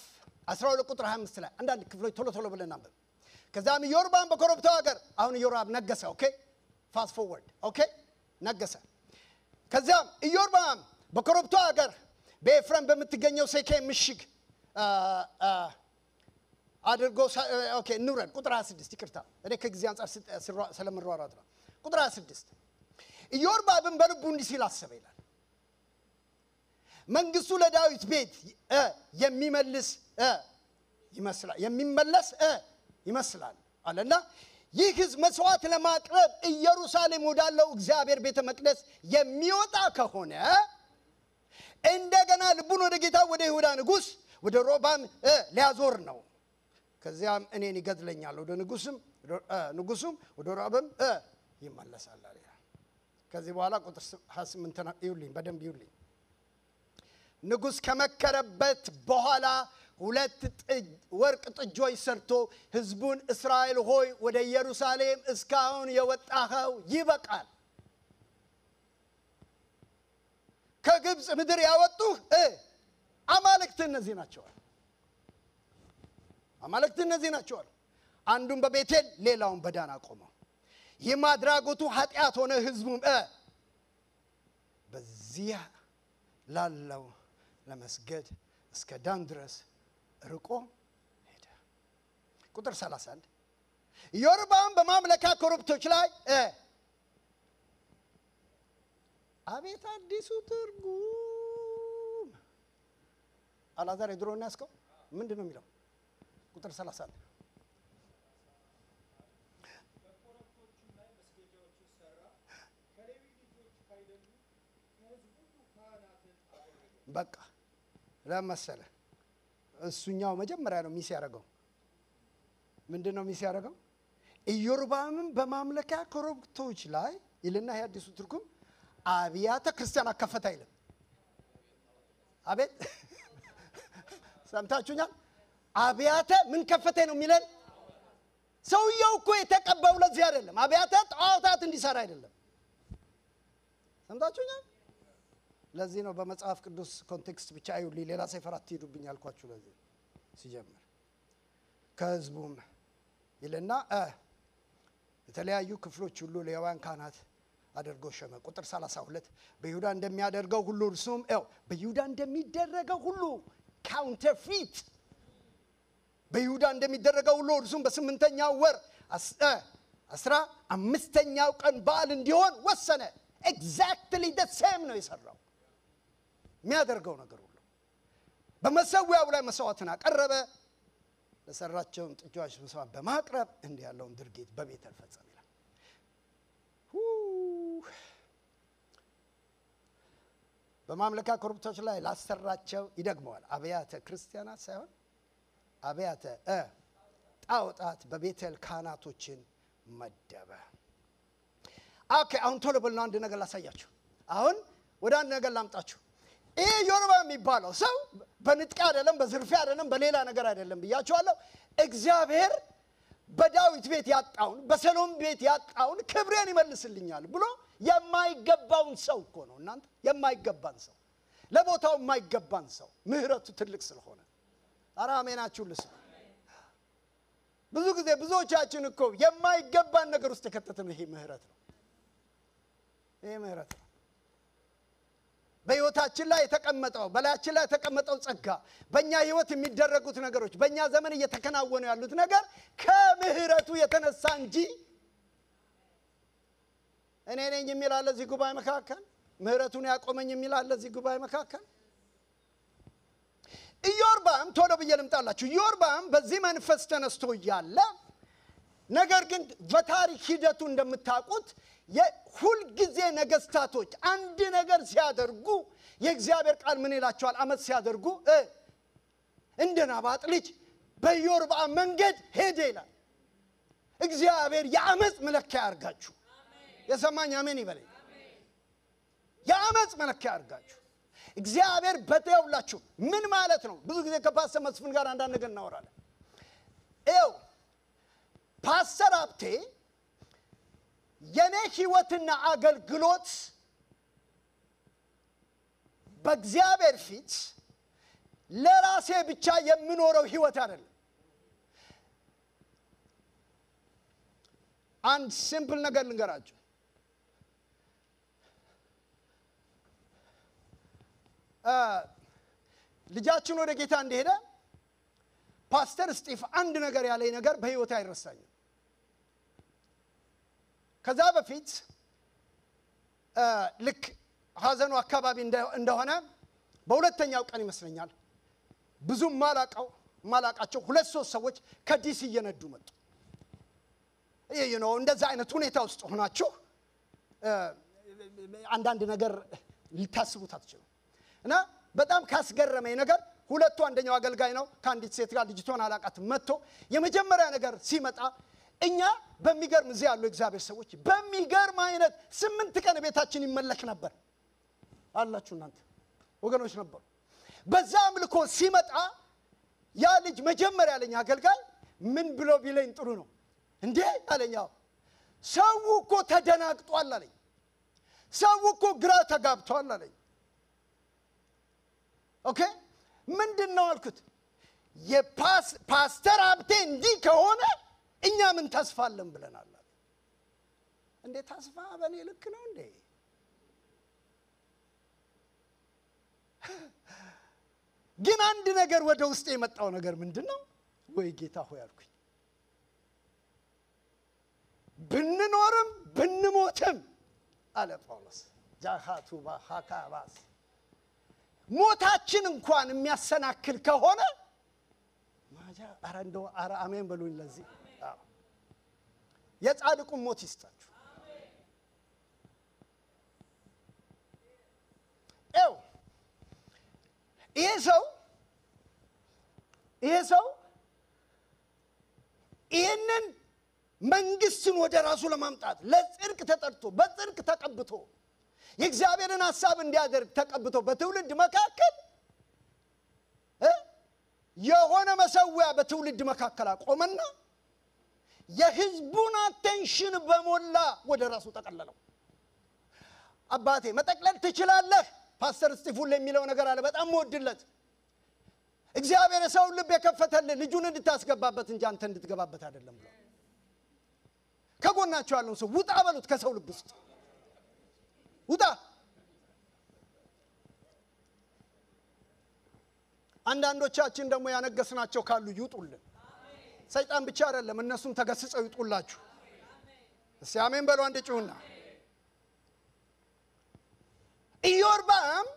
12 ቁጥር 25 ላይ አንዳንድ ክፍሎች ቶሎ ብለን እናንበብ ከዛም ዮርባም በኮረብታው ሀገር አሁን ዮራብ ነገሰ ኦኬ ፋስት ፎርወርድ ኦኬ ነገሰ ከዛም ዮርባም በኮረብታው ሀገር በኤፍሬም በምትገኘው ሴኬም ምሽግ አድርጎ ኦኬ ኑረን ቁጥር 26 ይቅርታ እኔ ከጊዜ አንፃር ስለምሯሯጥ ነው ቁጥር 26 ዮርባም በልቡ እንዲህ ሲል አሰበ ይላል መንግስቱ ለዳዊት ቤት የሚመለስ ይመስላል አለና ይህ ህዝብ መስዋዕት ለማቅረብ ኢየሩሳሌም ወዳለው እግዚአብሔር ቤተ መቅደስ የሚወጣ ከሆነ እንደገና ልቡን ወደ ጌታ ወደ ይሁዳ ንጉስ ወደ ሮባም ሊያዞር ነው ከዚያም እኔን ይገድለኛል ወደ ንጉስም ወደ ሮባም ይመለሳል አለ ከዚህ በኋላ ቁጥር 28 ይውልኝ በደንብ ይውልኝ ንጉስ ከመከረበት በኋላ 2 ወርቅ ጥጆች ሰርቶ ህዝቡን እስራኤል ሆይ ወደ ኢየሩሳሌም እስካሁን የወጣኸው ይበቃል ከግብጽ ምድር ያወጡህ አማልክት እነዚህ ናቸው አንዱን በቤቴል ሌላውን በዳን አቆመው የማድራጎቱ ኃጢአት ሆነ ህዝቡም በዚያ ላለው ለመስገድ እስከ ዳን ድረስ ርቆ ሄደ ቁጥር 31 ዮርባም በማምለካ ኮረብቶች ላይ አቤት አዲሱ ትርጉም አላዛር ድሮና ያስከው ምንድነው የሚለው ቁጥር 31 በኮረብቶቹ ላይ መስገጃዎች ሰራ ከሌዊ ልጆች ካይደሉ ከህዝቡ ካህናትን አደረገ በቃ ለምሳሌ እሱኛው መጀመሪያ ነው ሚስ ያደረገው ምንድነው ሚስ ያደረገው ኢዮርባምም በማምለካ ኮረብቶች ላይ ይልና ያዲሱ ትርጉም አብያተ ክርስቲያን አከፈተ አይልም አቤት ሰምታችሁኛል አብያተ ምን ከፈተ ነው የሚለን? ሰውየው እኮ የተቀባው ለዚህ አይደለም። አብያተ ጣዖታት እንዲሰራ አይደለም። ሰምታችሁኛል? ለዚህ ነው በመጽሐፍ ቅዱስ ኮንቴክስት ብቻ አይውልኝ ሌላ ሰፈር አትሄዱብኝ ያልኳችሁ። ለዚህ ሲጀምር ከህዝቡም ይልና የተለያዩ ክፍሎች ሁሉ ሌዋውያን ካህናት አድርጎ ሸመ። ቁጥር 32 በይሁዳ እንደሚያደርገው ሁሉ እርሱም በይሁዳ እንደሚደረገው ሁሉ ካውንተርፊት በይሁዳ እንደሚደረገው ሁሉ እርሱም በ8ኛው ወር 15ኛው ቀን በዓል እንዲሆን ወሰነ። ኤግዛክትሊ the same ነው የሰራው የሚያደርገው ነገር ሁሉ። በመሰዊያው ላይ መስዋዕትን አቀረበ። ለሰራቸውም ጥጆች መስዋዕት በማቅረብ እንዲህ ያለውን ድርጊት በቤተል ፈጸመ ይላል። በማምለካ ኮረብቶች ላይ ላሰራቸው ይደግመዋል። አብያተ ክርስቲያናት ሳይሆን አብያተ ጣዖታት በቤተል ካህናቶችን መደበ። ኦኬ አሁን ቶሎ ብለን አንድ ነገር ላሳያችሁ። አሁን ወደ አንድ ነገር ላምጣችሁ። ይሄ ኢዮርብዓም የሚባለው ሰው በንጥቂያ አይደለም፣ በዝርፊያ አይደለም፣ በሌላ ነገር አይደለም ብያችኋለሁ። እግዚአብሔር በዳዊት ቤት ያጣውን በሰሎሞን ቤት ያጣውን ክብሬን ይመልስልኛል ብሎ የማይገባውን ሰው እኮ ነው እናንተ፣ የማይገባን ሰው፣ ለቦታው የማይገባን ሰው ምህረቱ ትልቅ ስለሆነ ኧረ አሜናችሁ ልስሙ። ብዙ ጊዜ ብዙዎቻችን እኮ የማይገባን ነገር ውስጥ የከተተን ይሄ ምህረት ነው። ይሄ ምህረት ነው። በህይወታችን ላይ የተቀመጠው በላያችን ላይ የተቀመጠው ጸጋ፣ በእኛ ህይወት የሚደረጉት ነገሮች፣ በእኛ ዘመን እየተከናወኑ ያሉት ነገር ከምህረቱ የተነሳ እንጂ እኔ ነኝ የሚል አለ እዚህ ጉባኤ መካከል፣ ምህረቱን ያቆመኝ የሚል አለ እዚህ ጉባኤ መካከል። ኢዮርብዓም ቶሎ ብዬ ልምጣላችሁ። ኢዮርብዓም በዚህ መንፈስ ተነስቶ እያለ ነገር ግን በታሪክ ሂደቱ እንደምታውቁት የሁል ጊዜ ነገስታቶች አንድ ነገር ሲያደርጉ የእግዚአብሔር ቃል ምን ይላቸዋል? አመጽ ሲያደርጉ እንደ ናባጥ ልጅ በኢዮርብዓም መንገድ ሄደ ይላል። እግዚአብሔር የአመጽ መለኪያ ያርጋችሁ። የሰማኝ አሜን ይበለኝ። የአመጽ መለኪያ ያርጋችሁ እግዚአብሔር። በተውላችሁ ምን ማለት ነው? ብዙ ጊዜ ከፓስተር መስፍን ጋር አንዳንድ ነገር እናወራለን። ፓስተር ሀብቴ የኔ ህይወትና አገልግሎት በእግዚአብሔር ፊት ለራሴ ብቻ የምኖረው ህይወት አይደለም። አንድ ሲምፕል ነገር ልንገራችሁ። ልጃችን ወደ ጌታ እንደሄደ ፓስተር ስጢፍ አንድ ነገር ያለኝ ነገር በህይወቴ አይረሳኝም። ከዛ በፊት ልክ ሀዘኑ አካባቢ እንደሆነ በሁለተኛው ቀን ይመስለኛል ብዙ ማላቃቸው 2-3 ሰዎች ከዲሲ እየነዱ መጡ። እንደዛ አይነት ሁኔታ ውስጥ ሆናችሁ አንዳንድ ነገር ልታስቡት አትችሉም። እና በጣም ካስገረመኝ ነገር ሁለቱ አንደኛው አገልጋይ ነው ከአንዲት ሴት ጋር ልጅቷን አላቃት መጥቶ የመጀመሪያ ነገር ሲመጣ እኛ በሚገርም እዚህ ያሉ እግዚአብሔር ሰዎች በሚገርም አይነት 8 ቀን ቤታችን ይመለክ ነበር አላችሁ እናንተ ወገኖች ነበሩ። በዛ አምልኮ ሲመጣ ያ ልጅ መጀመሪያ ያለኝ አገልጋይ ምን ብሎ ቢለኝ ጥሩ ነው እንዴ አለኝ። ሰው እኮ ተደናግጧል አለኝ። ሰው እኮ ግራ ተጋብቷል አለኝ። ኦኬ ምንድነው አልኩት። የፓስተር ሀብቴ እንዲህ ከሆነ እኛ ምን ተስፋለን ብለናል። እንዴ ተስፋ በኔ ልክ ነው እንዴ? ግን አንድ ነገር ወደ ውስጥ የመጣው ነገር ምንድነው? ወይ ጌታ ሆይ አልኩኝ። ብንኖርም ብንሞትም አለ ጳውሎስ ጃሃቱ ባሃካባስ ሞታችን እንኳን የሚያሰናክል ከሆነ ማጃ አራንዶ አሜን በሉኝ። ለዚህ የጻድቁን ሞት ይስጣችሁ። ይሄ ሰው ይሄንን መንግስትን ወደ ራሱ ለማምጣት ለጽድቅ ተጠርቶ በጽድቅ ተቀብቶ የእግዚአብሔርን ሐሳብ እንዲያደርግ ተቀብቶ በትውልድ መካከል የሆነ መሰዊያ በትውልድ መካከል አቆመና የህዝቡን አቴንሽን በሞላ ወደ ራሱ ተቀለለው። አባቴ መጠቅለል ትችላለህ ፓስተር ስቲፉል የሚለው ነገር አለ በጣም ወድለት እግዚአብሔር ሰው ልብ የከፈተልህ ልጁን እንድታስገባበት እንጂ አንተ እንድትገባበት አይደለም ብሎ ከጎናቸው ያለው ሰው ውጣ በሉት ከሰው ልብ ውስጥ ውጣ። አንዳንዶቻችን ደግሞ ያነገስናቸው ካሉ ይውጡልን። ሰይጣን ብቻ አይደለም እነሱም ተገስጸው ይውጡላችሁ። እስቲ አሜን በሉ አንድ ጩሁና። ኢዮርብዓም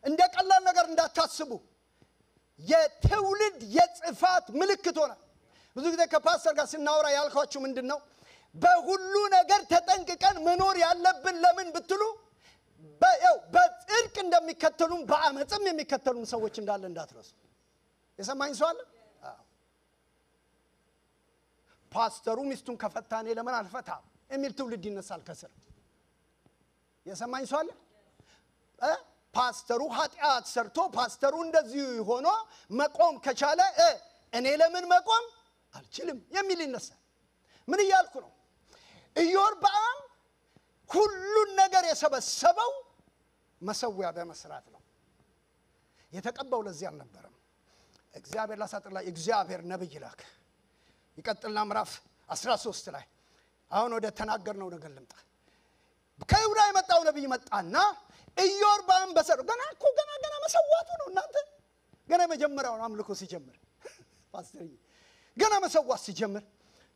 እንደ ቀላል ነገር እንዳታስቡ የትውልድ የጽፋት ምልክት ሆነ። ብዙ ጊዜ ከፓስተር ጋር ስናወራ ያልኳችሁ ምንድነው በሁሉ ነገር ተጠንቅቀን መኖር ያለብን ለምን ብትሉ በጽድቅ እንደሚከተሉን በአመጽም የሚከተሉን ሰዎች እንዳለ እንዳትረሱ። የሰማኝ ሰው አለ? ፓስተሩ ሚስቱን ከፈታኔ ለምን አልፈታም የሚል ትውልድ ይነሳል ከስር። የሰማኝ ሰው አለ? ፓስተሩ ኃጢአት ሰርቶ ፓስተሩ እንደዚህ ሆኖ መቆም ከቻለ እኔ ለምን መቆም አልችልም የሚል ይነሳል። ምን ይያልኩ ነው? ኢዮርብዓም ሁሉን ነገር የሰበሰበው መሰዊያ በመስራት ነው። የተቀባው ለዚህ አልነበረም። እግዚአብሔር ላሳጥላ እግዚአብሔር ነብይ ላከ። ይቀጥልና ምዕራፍ 13 ላይ አሁን ወደ ተናገርነው ነገር ልምጣ። ከይሁዳ የመጣው ነብይ መጣና ኢዮርብዓም በሰሩ ገና መሰዋቱ ነው እናንተ ገና መጀመሪያው አምልኮ ሲጀምር ፓስተር ገና መሰዋት ሲጀምር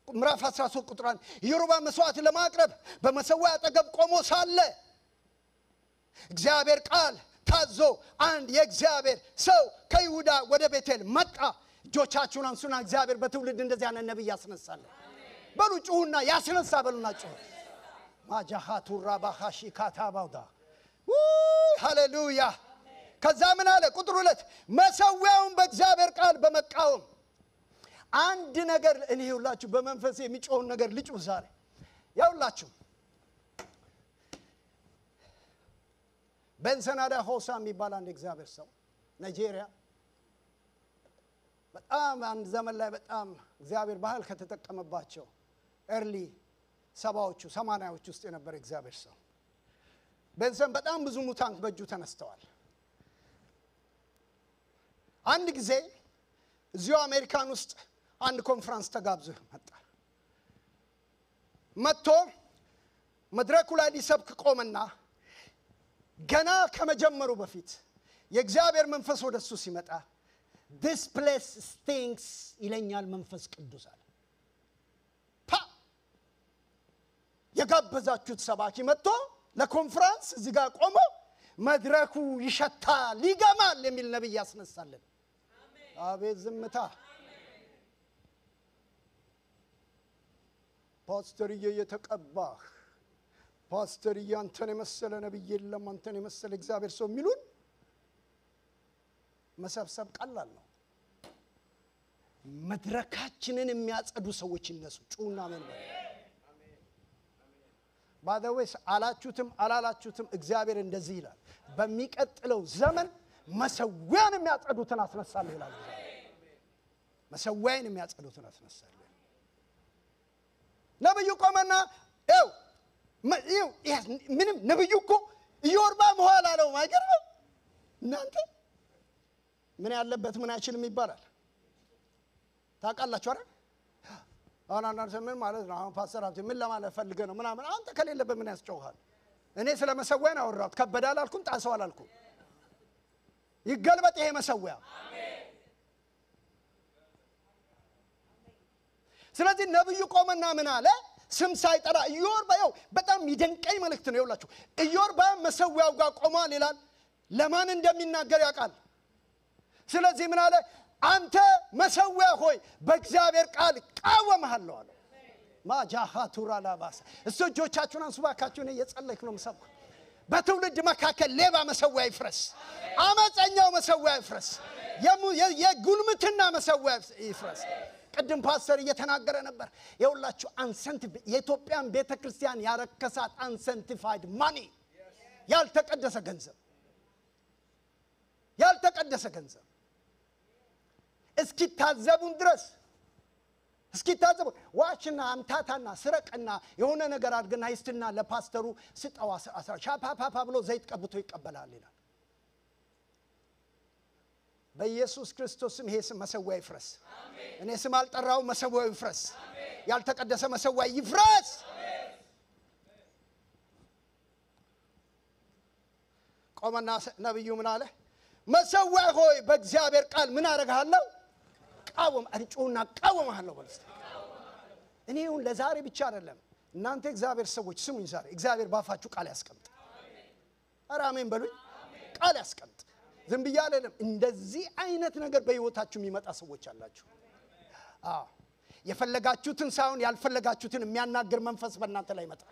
ምዕራፍ 13 ቁጥር 1 ኢዮርብዓም መስዋዕት ለማቅረብ በመሰዊያ አጠገብ ቆሞ ሳለ እግዚአብሔር ቃል ታዞ አንድ የእግዚአብሔር ሰው ከይሁዳ ወደ ቤቴል መጣ። እጆቻችሁን አንሱና እግዚአብሔር በትውልድ እንደዚህ ያለ ነብይ ያስነሳል በሉ ጩሁና ያስነሳ በሉና ጩሁ። ማጃሃቱ ራባሃሺ ካታባውዳ ሃሌሉያ። ከዛ ምን አለ ቁጥር 2 መሰዊያውን በእግዚአብሔር ቃል በመቃወም አንድ ነገር እኔ ይውላችሁ በመንፈስ የሚጮህ ነገር ልጩህ ዛሬ ያውላችሁ ቤንሰናዳ ሆሳ የሚባል አንድ እግዚአብሔር ሰው ናይጄሪያ በጣም አንድ ዘመን ላይ በጣም እግዚአብሔር ባህል ከተጠቀመባቸው ኤርሊ 70ዎቹ 80ዎቹ ውስጥ የነበረ እግዚአብሔር ሰው ቤንሰን በጣም ብዙ ሙታን በእጁ ተነስተዋል። አንድ ጊዜ እዚሁ አሜሪካን ውስጥ አንድ ኮንፈረንስ ተጋብዞ መጥቶ መድረኩ ላይ ሊሰብክ ቆመና ገና ከመጀመሩ በፊት የእግዚአብሔር መንፈስ ወደሱ ሲመጣ this place stinks ይለኛል መንፈስ ቅዱስ አለ። የጋበዛችሁት ሰባኪ መጥቶ ለኮንፈረንስ እዚህ ጋር ቆሞ መድረኩ ይሸታል ይገማል የሚል ነብይ ያስነሳልን። አቤት ዝምታ! ፓስተርዬ የተቀባህ ፓስተርዬ አንተን የመሰለ ነብይ የለም አንተን የመሰለ እግዚአብሔር ሰው የሚሉን መሰብሰብ ቀላል ነው። መድረካችንን የሚያጸዱ ሰዎች ይነሱ። ጩና አሜን በሉ። ባደወይስ አላችሁትም አላላችሁትም እግዚአብሔር እንደዚህ ይላል በሚቀጥለው ዘመን መሰዊያን የሚያጸዱትን አስነሳለሁ ይላል። መሰዊያን የሚያጸዱትን አስነሳለሁ። ነብዩ ቆመና ምንም ነብዩ እኮ ኢዮርብዓም ኋላ ነው ማይገርም እናንተ ምን ያለበት ምን አይችልም ይባላል ታውቃላችሁ አይደል? አናናንተ ምን ማለት ነው? አሁን ፓስተር አብቴ ምን ለማለት ፈልገ ነው ምናምን አንተ ከሌለበት ምን ያስጨውሃል? እኔ ስለ መሰዊያ ነው አወራሁት። ከበዳል አልኩም ጣሰው አላልኩም። ይገልበጥ ይሄ መሰዊያ። ስለዚህ ነብዩ ቆመና ምን አለ? ስም ሳይጠራ ኢዮርብዓም በጣም ይደንቀኝ መልእክት ነው ይውላችሁ። ኢዮርብዓም መሰዊያው ጋር ቆሟል ይላል። ለማን እንደሚናገር ያውቃል። ስለዚህ ምን አለ? አንተ መሰዊያ ሆይ በእግዚአብሔር ቃል ቃወምሃለሁ አለ። ማጃሃቱራ ላባሳ እጆቻችሁን አንሱ ባካችሁ። እኔ እየጸለይኩ ነው የምሰብከው። በትውልድ መካከል ሌባ መሰዊያ ይፍረስ፣ አመፀኛው መሰዊያ ይፍረስ፣ የጉልምትና መሰዊያ ይፍረስ። ቅድም ፓስተር እየተናገረ ነበር ይውላችሁ አንሰንት የኢትዮጵያን ቤተክርስቲያን ያረከሳት አንሰንቲፋይድ ማኒ ያልተቀደሰ ገንዘብ እስኪታዘቡን ድረስ እስኪታዘቡ ዋችና አምታታና ስረቅና የሆነ ነገር አድርገና ይስትና ለፓስተሩ ስጠው አስራ ሻፓፓ ብሎ ዘይት ቀብቶ ይቀበላል ይላል። በኢየሱስ ክርስቶስ ስም ይሄ ስም መሰዊያ ይፍረስ። እኔ ስም አልጠራው፣ መሰዊያው ይፍረስ። ያልተቀደሰ መሰዊያ ይፍረስ። ቆመና ነብዩ ምን አለ? መሰዊያ ሆይ በእግዚአብሔር ቃል ምን አደርጋለሁ? ቃወም አርጩና ቃወማለሁ በልስ። እኔው ለዛሬ ብቻ አይደለም እናንተ እግዚአብሔር ሰዎች ስሙኝ። ዛሬ እግዚአብሔር ባፋችሁ ቃል ያስቀምጥ። ኧረ አሜን በሉኝ። ቃል ያስቀምጥ። ዝም ብዬ አይደለም። እንደዚህ አይነት ነገር በህይወታችሁ የሚመጣ ሰዎች አላችሁ። የፈለጋችሁትን ሳይሆን ያልፈለጋችሁትን የሚያናገር መንፈስ በእናንተ ላይ ይመጣ።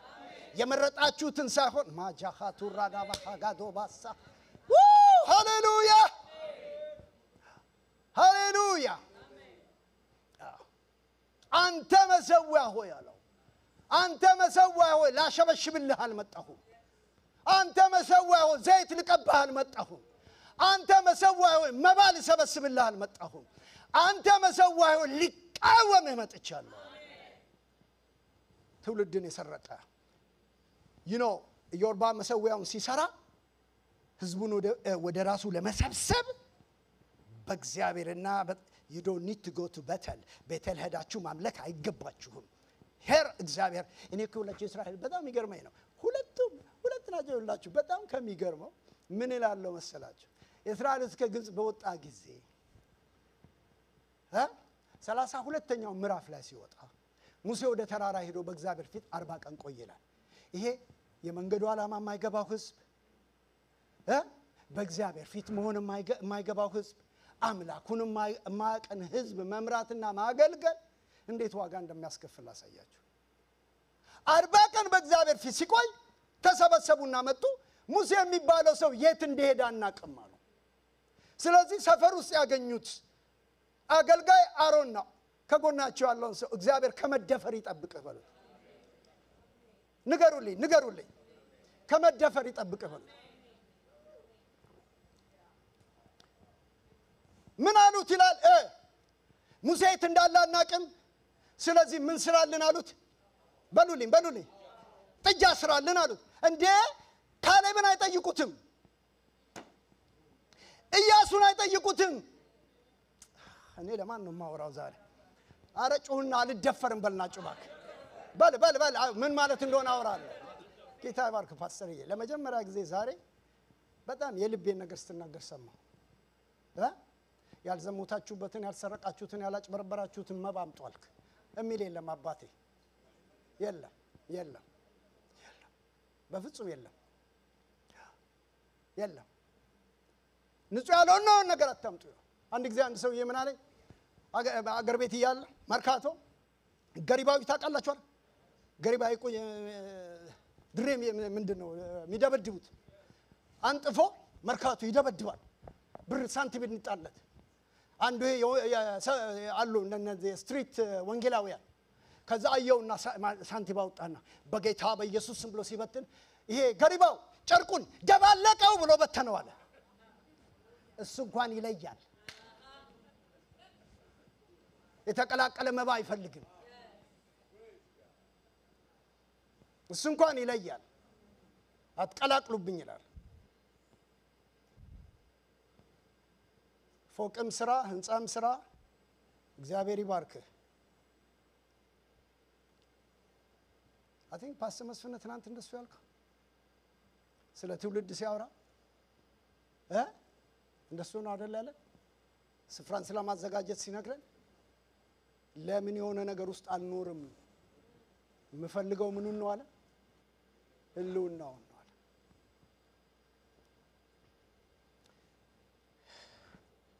የመረጣችሁትን ሳይሆን ማጃሃቱ ራዳባ ሃጋዶ ባሳ ሃሌሉያ ሃሌሉያ። አንተ መሰዊያ ሆይ አለው። አንተ መሰዊያ ሆይ ላሸበሽብልህ አልመጣሁም። አንተ መሰዊያ ሆይ ዘይት ልቀባህ አልመጣሁም። አንተ መሰዊያ ሆይ መባል ሰበስብልህ አልመጣሁም። አንተ መሰዊያ ሆይ ሊቃወምህ መጥቻለሁ። ትውልድን የሰረቀ ኢዮርብዓም መሰዊያውን ሲሰራ ህዝቡን ወደ ራሱ ለመሰብሰብ በእግዚአብሔርና you don't need to go to ቤተል ሄዳችሁ ማምለክ አይገባችሁም። ሄር እግዚአብሔር እኔ ከሁለት እስራኤል በጣም ይገርመኝ ነው። ሁለት ናቸው ይላችሁ። በጣም ከሚገርመው ምን ይላለው መሰላችሁ? እስራኤል እስከ ግብጽ በወጣ ጊዜ 32ኛው ምዕራፍ ላይ ሲወጣ ሙሴ ወደ ተራራ ሄዶ በእግዚአብሔር ፊት 40 ቀን ቆይላል። ይሄ የመንገዱ ዓላማ የማይገባው ህዝብ በእግዚአብሔር ፊት መሆን የማይገባው ህዝብ አምላኩን የማያቀን ህዝብ መምራትና ማገልገል እንዴት ዋጋ እንደሚያስከፍል አሳያችሁ። 40 ቀን በእግዚአብሔር ፊት ሲቆይ ተሰበሰቡና መጡ። ሙሴ የሚባለው ሰው የት እንደሄደ አናውቅም አሉ። ስለዚህ ሰፈር ውስጥ ያገኙት አገልጋይ አሮን ነው። ከጎናቸው ያለውን ሰው እግዚአብሔር ከመደፈር ይጠብቅህ በሉት። ንገሩልኝ ከመደፈር ይጠብቅህ በሉት። ምን አሉት ይላል? ሙሴ የት እንዳለ አናውቅም። ስለዚህ ምን ስራልን አሉት? በሉልኝ ጥጃ ስራልን አሉት። እንዴ ካሌብን አይጠይቁትም? ኢያሱን አይጠይቁትም? እኔ ለማን ነው ማወራው ዛሬ? አረጩና አልደፈርም በልና ጩባክ በል ምን ማለት እንደሆነ አወራለሁ። ጌታ ይባርክ ፓስተርዬ። ለመጀመሪያ ጊዜ ዛሬ በጣም የልቤን ነገር ስትናገር ሰማሁ። ያልዘሙታችሁበትን ያልሰረቃችሁትን ያላጭበረበራችሁትን መባ አምጡ አልክ የሚል የለም አባቴ። የለም በፍጹም የለም። ንጹህ ያልሆነ ነገር አታምጡ። አንድ ጊዜ አንድ ሰውዬ ምን አለኝ? አገር ቤት እያለ መርካቶ ገሪባዊ ታውቃላችሁ አይደል? ገሪባዊ እኮ ድሬም ምንድነው የሚደበድቡት? አንጥፎ መርካቶ ይደበድባል። ብር ሳንቲም እንጣለት። አንዱ አሉ እነዚህ ስትሪት ወንጌላውያን። ከዛ አየውና ሳንቲም አውጣና በጌታ በኢየሱስ ስም ብሎ ሲበትን ይሄ ገሪባው ጨርቁን ደባለቀው ብሎ በተነው አለ። እሱ እንኳን ይለያል። የተቀላቀለ መባ አይፈልግም። እሱ እንኳን ይለያል። አትቀላቅሉብኝ ይላል። ፎቅም ስራ ህንጻም ስራ እግዚአብሔር ይባርክ። አይ ቲንክ ፓስተር መስፍን ትናንት እንደሱ ያልከው ስለ ትውልድ ሲያወራ እንደሱ ነው አይደል ያለ? ስፍራን ስለማዘጋጀት ሲነግረን ለምን የሆነ ነገር ውስጥ አልኖርም የምፈልገው ምኑን ነው አለ? ህልውናው ነው አለ።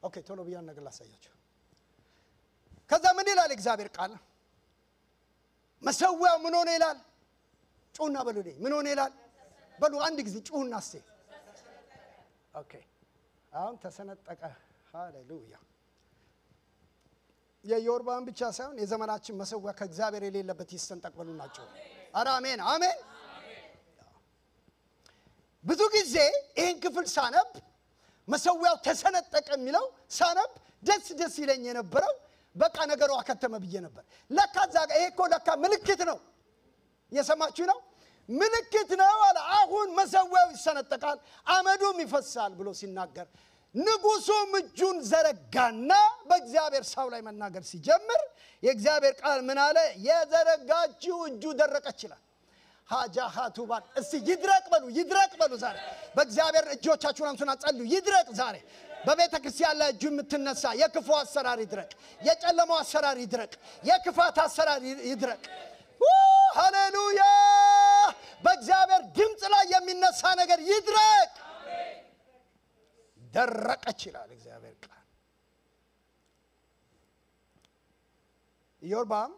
ኦኬ ቶሎ ቢያን ነገር ላሳያችሁ። ከዛ ምን ይላል እግዚአብሔር ቃል? መሰዊያው ምን ሆነ ይላል? ጩና በሉልኝ። ምን ሆነ ይላል? በሉ አንድ ጊዜ ጩና እስቲ። ኦኬ አሁን ተሰነጠቀ። ሃሌሉያ። የኢዮርብዓም ብቻ ሳይሆን የዘመናችን መሰዊያ ከእግዚአብሔር የሌለበት ይሰንጠቅ በሉናቸው። ኧረ አሜን አሜን። ብዙ ጊዜ ይህን ክፍል ሳነብ መሰዊያው ተሰነጠቀ የሚለው ሳነብ ደስ ይለኝ የነበረው በቃ ነገሩ አከተመ ብዬ ነበር። ለካ ዛጋ ይሄ እኮ ለካ ምልክት ነው። የሰማችሁ ነው? ምልክት ነው አለ። አሁን መሰዊያው ይሰነጠቃል አመዱም ይፈሳል ብሎ ሲናገር ንጉሡም እጁን ዘረጋና በእግዚአብሔር ሰው ላይ መናገር ሲጀምር የእግዚአብሔር ቃል ምን አለ? የዘረጋችው እጁ ደረቀች ይላል። ሃጃ ሃቱባን እስቲ ይድረቅ በሉ ዛሬ በእግዚአብሔር እጆቻችሁን አንሱና ጸልዩ። ይድረቅ ዛሬ በቤተ ክርስቲያን ላይ እጁ የምትነሳ የክፉ አሰራር ይድረቅ፣ የጨለማው አሰራር ይድረቅ፣ የክፋት አሰራር ይድረቅ። ሃሌሉያ! በእግዚአብሔር ድምፅ ላይ የሚነሳ ነገር ይድረቅ። ደረቀች ይላል እግዚአብሔር ቃል። ኢዮርብዓም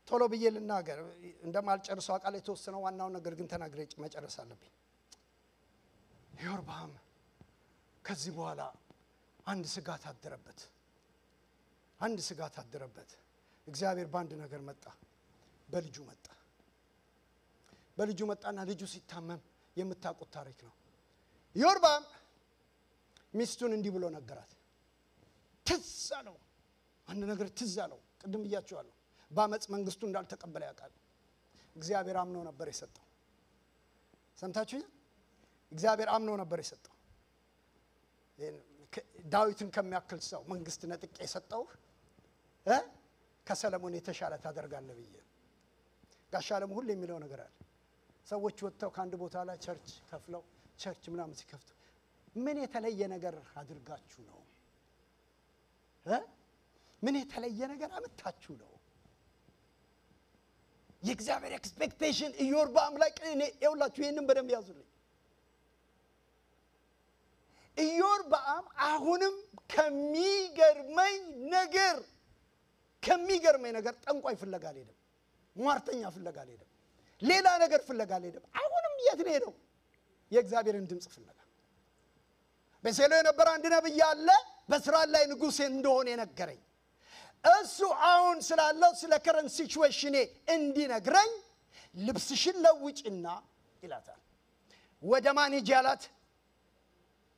ቶሎ ብዬ ልናገር እንደማልጨርሰው ቃል የተወሰነው ዋናው ነገር ግን ተናግሬ መጨረስ አለብኝ። ኢዮርብዓም ከዚህ በኋላ አንድ ስጋት አደረበት። እግዚአብሔር በአንድ ነገር መጣ፣ በልጁ መጣና ልጁ ሲታመም የምታውቁት ታሪክ ነው። ኢዮርብዓም ሚስቱን እንዲህ ብሎ ነገራት። ትዝ አለው አንድ ነገር ትዝ አለው። ቅድም ብያችኋለሁ በአመፅ መንግስቱ እንዳልተቀበለ ያውቃል። እግዚአብሔር አምኖ ነበር የሰጠው። ሰምታችሁኝ? እግዚአብሔር አምኖ ነበር የሰጠው። ዳዊትን ከሚያክል ሰው መንግስት ነጥቄ የሰጠው ከሰለሞን የተሻለ ታደርጋለህ ብዬ። ጋሽ አለሙ ሁሉ የሚለው ነገር አለ። ሰዎች ወጥተው ከአንድ ቦታ ላይ ቸርች ከፍለው ቸርች ምናምን ሲከፍቱ ምን የተለየ ነገር አድርጋችሁ ነው? ምን የተለየ ነገር አመጣችሁ ነው? የእግዚአብሔር ኤክስፔክቴሽን ኢዮርብዓም ላይ እኔ ይኸውላችሁ ይሄንን በደንብ ያዙልኝ። ኢዮርብዓም አሁንም ከሚገርመኝ ነገር ጠንቋይ ፍለጋ አልሄደም፣ ሟርተኛ ፍለጋ አልሄደም፣ ሌላ ነገር ፍለጋ አልሄደም። አሁንም የት ነው ሄደው? የእግዚአብሔርን ድምፅ ፍለጋ። በሴሎ የነበረ አንድ ነብይ አለ በእስራኤል ላይ ንጉሥ እንደሆነ የነገረኝ። እሱ አሁን ስላለው ስለ ከረንት ሲቹዌሽን እንዲነግረኝ ልብስሽን ለውጭና ይላታል። ወደ ማን ሂጂ አላት?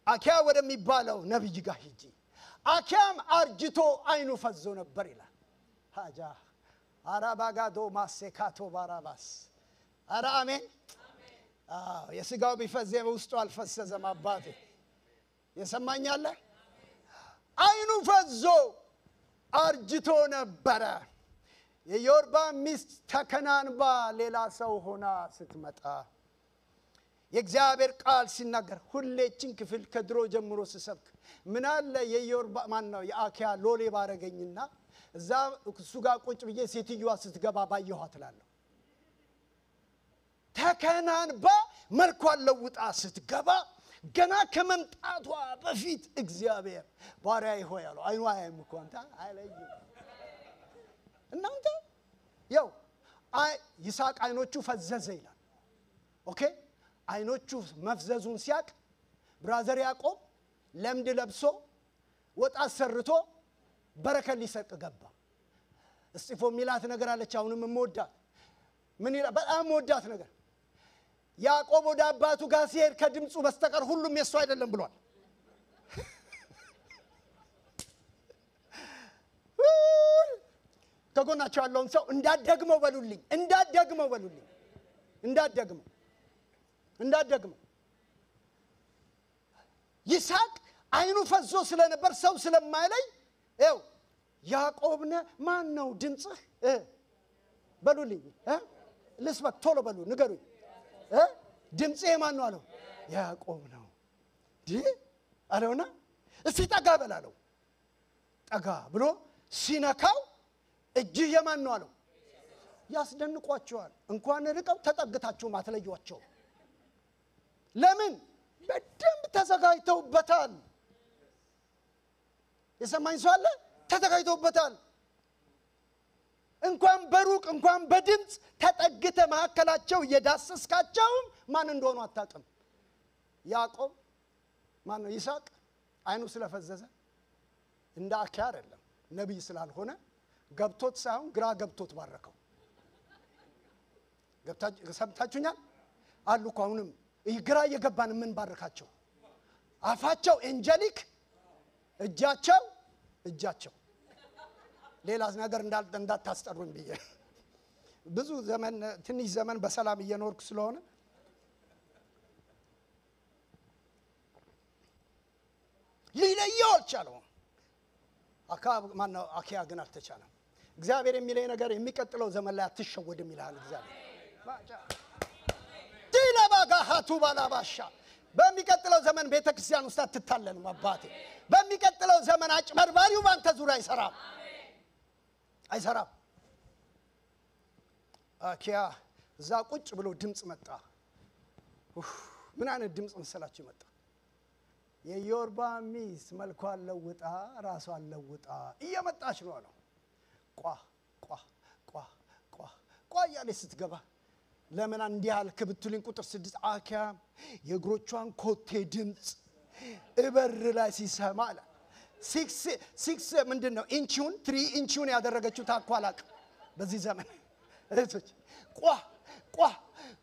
አኪያ ወደሚባለው ነብይ ጋር ሂጂ። አኪያም አርጅቶ አይኑ ፈዞ ነበር ይላል። ሃጃ አራባጋዶ ማሴካቶ ባራባስ አራ አሜን። የስጋው ቢፈዝ በውስጡ አልፈሰዘም። አባቴ የሰማኛለ? አይኑ ፈዞ አርጅቶ ነበረ። የኢዮርብዓም ሚስት ተከናንባ ሌላ ሰው ሆና ስትመጣ የእግዚአብሔር ቃል ሲናገር ሁሌችን ክፍል ከድሮ ጀምሮ ስሰብክ ምን አለ የኢዮርብዓም ማን ነው የአኪያ ሎሌ ባረገኝና እዛ እሱ ጋር ቁጭ ብዬ ሴትዮዋ ስትገባ ባየኋት እላለሁ። ተከናንባ መልኳን ለውጣ ስትገባ ገና ከመምጣቷ በፊት እግዚአብሔር ባሪያዬ ሆይ አለው። አይኑ አያይም እኮ አንተ አይለይም። እናንተ ያው ይስሐቅ አይኖቹ ፈዘዘ ይላል። ኦኬ አይኖቹ መፍዘዙን ሲያቅ ብራዘር ያዕቆብ ለምድ ለብሶ ወጣ ሰርቶ በረከት ሊሰቅ ገባ። እስጢፎ ሚላት ነገር አለች። አሁንም እምወዳት ምን ይላል? በጣም ወዳት ነገር ያዕቆብ ወደ አባቱ ጋር ሲሄድ ከድምፁ በስተቀር ሁሉም የሱ አይደለም ብሏል። ከጎናቸው ያለውን ሰው እንዳደግመው በሉልኝ። ይስሐቅ አይኑ ፈዞ ስለነበር ሰው ስለማይለይ ይኸው ያዕቆብነ ማን ነው ድምጽህ በሉልኝ። ልስበክ ቶሎ በሉ ንገሩኝ። ድምጽህ ማን ነው አለው። ያዕቆብ ነው አለውና እስቲ ጠጋ በላለው። ጠጋ ብሎ ሲነካው እጅህ የማን ነው አለው። ያስደንቋቸዋል። እንኳን ርቀው ተጠግታችሁም አትለዩአቸው። ለምን? በደንብ ተዘጋጅተውበታል። የሰማኝ ሰው አለ? ተዘጋጅተውበታል። እንኳን በሩቅ እንኳን በድምጽ ተጠግተ መካከላቸው የዳሰስካቸው ማን እንደሆኑ አታውቅም። ያዕቆብ ማን ነው? ይስሐቅ አይኑ ስለፈዘዘ እንደ አኪያ አይደለም ነብይ ስላልሆነ ገብቶት ሳይሆን ግራ ገብቶት ባረከው። ሰምታችሁኛል? አሉ እኮ አሁንም ግራ እየገባን ምን ባረካቸው። አፋቸው ኤንጀሊክ እጃቸው ሌላ ነገር እንዳታስጠሩኝ ብዬ ብዙ ዘመን ትንሽ ዘመን በሰላም እየኖርኩ ስለሆነ ሊለየው አልቻለውም። አኪያ ግን አልተቻለም። እግዚአብሔር የሚለኝ ነገር የሚቀጥለው ዘመን ላይ አትሸወድም ይላል እግዚአብሔር። ዲላባጋሃቱ ባላባሻ በሚቀጥለው ዘመን ቤተክርስቲያን ውስጥ አትታለንም አባቴ። በሚቀጥለው ዘመን አጭበርባሪው ባንተ ዙሪያ አይሰራም። አኪያ እዛ ቁጭ ብሎ ድምጽ መጣ። ምን አይነት ድምጽ መሰላችሁ መጣ? የኢዮርብዓም ሚስት መልኳን ለውጣ ራሷን ለውጣ እየመጣች ነው አለው። ቋ ያለች ስትገባ ለምን እንዲህ አልክ ብትሉኝ ቁጥር 6 አኪያ የእግሮቿን ኮቴ ድምጽ እበር ላይ ሲሰማ አለ 6 ምንድነው ኢንቹን 3 ኢንቹን ያደረገችው ታቋላቅ በዚህ ዘመን እህቶች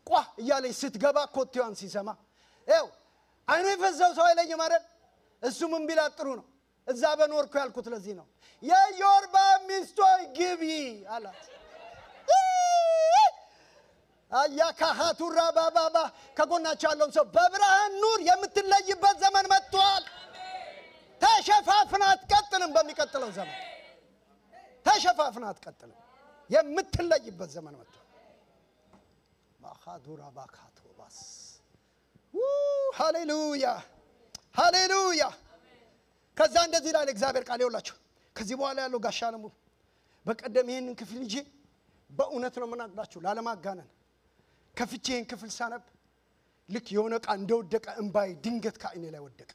ቋ እያለች ስትገባ ኮቴዋን ሲሰማ አይኔ ፈዘው ሰው አይለኝም አይደል? እሱ ምን ቢላት ጥሩ ነው? እዛ በኖርኩ ያልኩት ለዚህ ነው። የኢዮርብዓም ሚስት ሆይ ግቢ አላት። አያካሃቱራ ባባባ ከጎናቸው ያለውን ሰው በብርሃን ኑር የምትለይበት ዘመን መጥቷል። ተሸፋፍና አትቀጥልም። በሚቀጥለው ዘመን ተሸፋፍና አትቀጥልም። የምትለይበት ዘመን መጥቷል። ማኻዱራ ባካቶባስ ሃሌሉያ። ከዛ እንደዚህ ይላል እግዚአብሔር ቃል ይውላችሁ። ከዚህ በኋላ ያለው ጋሻ ነው። በቀደም ይሄንን ክፍል እንጂ በእውነት ነው የምናግራችሁ ላለማጋነን ከፍቼ ይሄን ክፍል ሳነብ ልክ የሆነ ቃ እንደወደቀ እንባይ ድንገት ከአይኔ ላይ ወደቀ።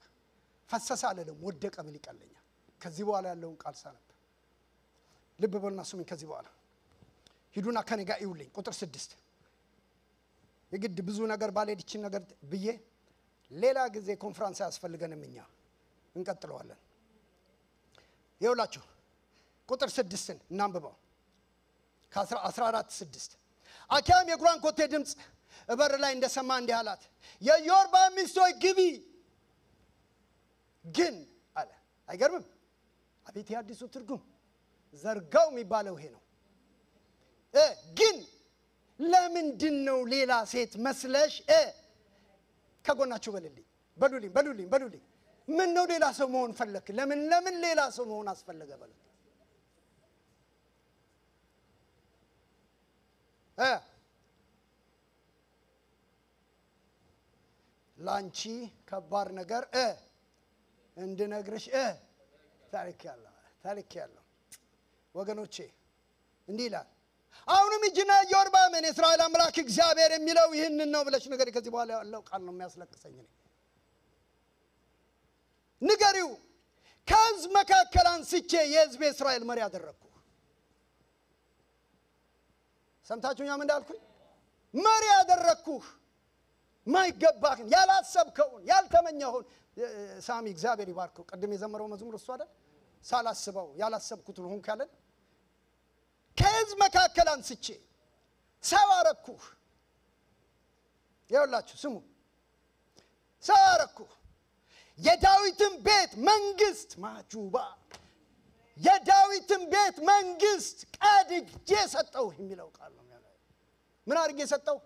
ፈሰሰ አይደለም ወደቀ ብል ይቀለኛል። ከዚህ በኋላ ያለውን ቃል ሳነብ ልብ በሉና ስሙኝ። ከዚህ በኋላ ሂዱና ከኔ ጋር ይውልኝ ቁጥር 6 የግድ ብዙ ነገር ባልሄድችን ነገር ብዬ ሌላ ጊዜ ኮንፈረንስ ያስፈልገንም እኛ እንቀጥለዋለን። ይውላችሁ ቁጥር 6ን እናንብበው። ከ14:6 አኪያም የእግሯን ኮቴ ድምጽ በር ላይ እንደሰማ እንዲህ አላት፣ የኢዮርብዓም ሚስት ሆይ ግቢ። ግን አለ። አይገርምም? አቤት የአዲሱ ትርጉም ዘርጋው የሚባለው ይሄ ነው። ግን ለምንድን ነው ሌላ ሴት መስለሽ ከጎናችሁ በሉልኝ ምን ነው ሌላ ሰው መሆን ፈለክ? ለምን ሌላ ሰው መሆን አስፈለገ? በሉት ላንቺ ከባድ ነገር እንድነግርሽ ታሪክ ያለው ወገኖቼ እንዲህ ይላል። አሁንም እጅና ኢዮርብዓምን የእስራኤል አምላክ እግዚአብሔር የሚለው ይህንን ነው ብለሽ ንገሪ። ከዚህ በኋላ ያለው ቃል ነው የሚያስለቅሰኝ። ንገሪው ከሕዝብ መካከል አንስቼ የሕዝቤ እስራኤል መሪ አደረግኩ። ሰምታችሁኛ ምን እንዳልኩኝ? መሪ አደረግኩህ። ማይገባህን ያላሰብከውን ያልተመኘኸውን ሳሚ እግዚአብሔር ይባርከው። ቀድም የዘመረው መዝሙር እሱ አይደል? ሳላስበው ያላሰብኩት ሆንኩ ያለን ከሕዝብ መካከል አንስቼ ሰው አረኩህ። ይኸውላችሁ ስሙ፣ ሰው አረኩህ። የዳዊትን ቤት መንግስት ማጁባ የዳዊትን ቤት መንግስት ቀድጄ ሰጠው የሚለው ቃል ነው። ምን አድርጌ ሰጠው?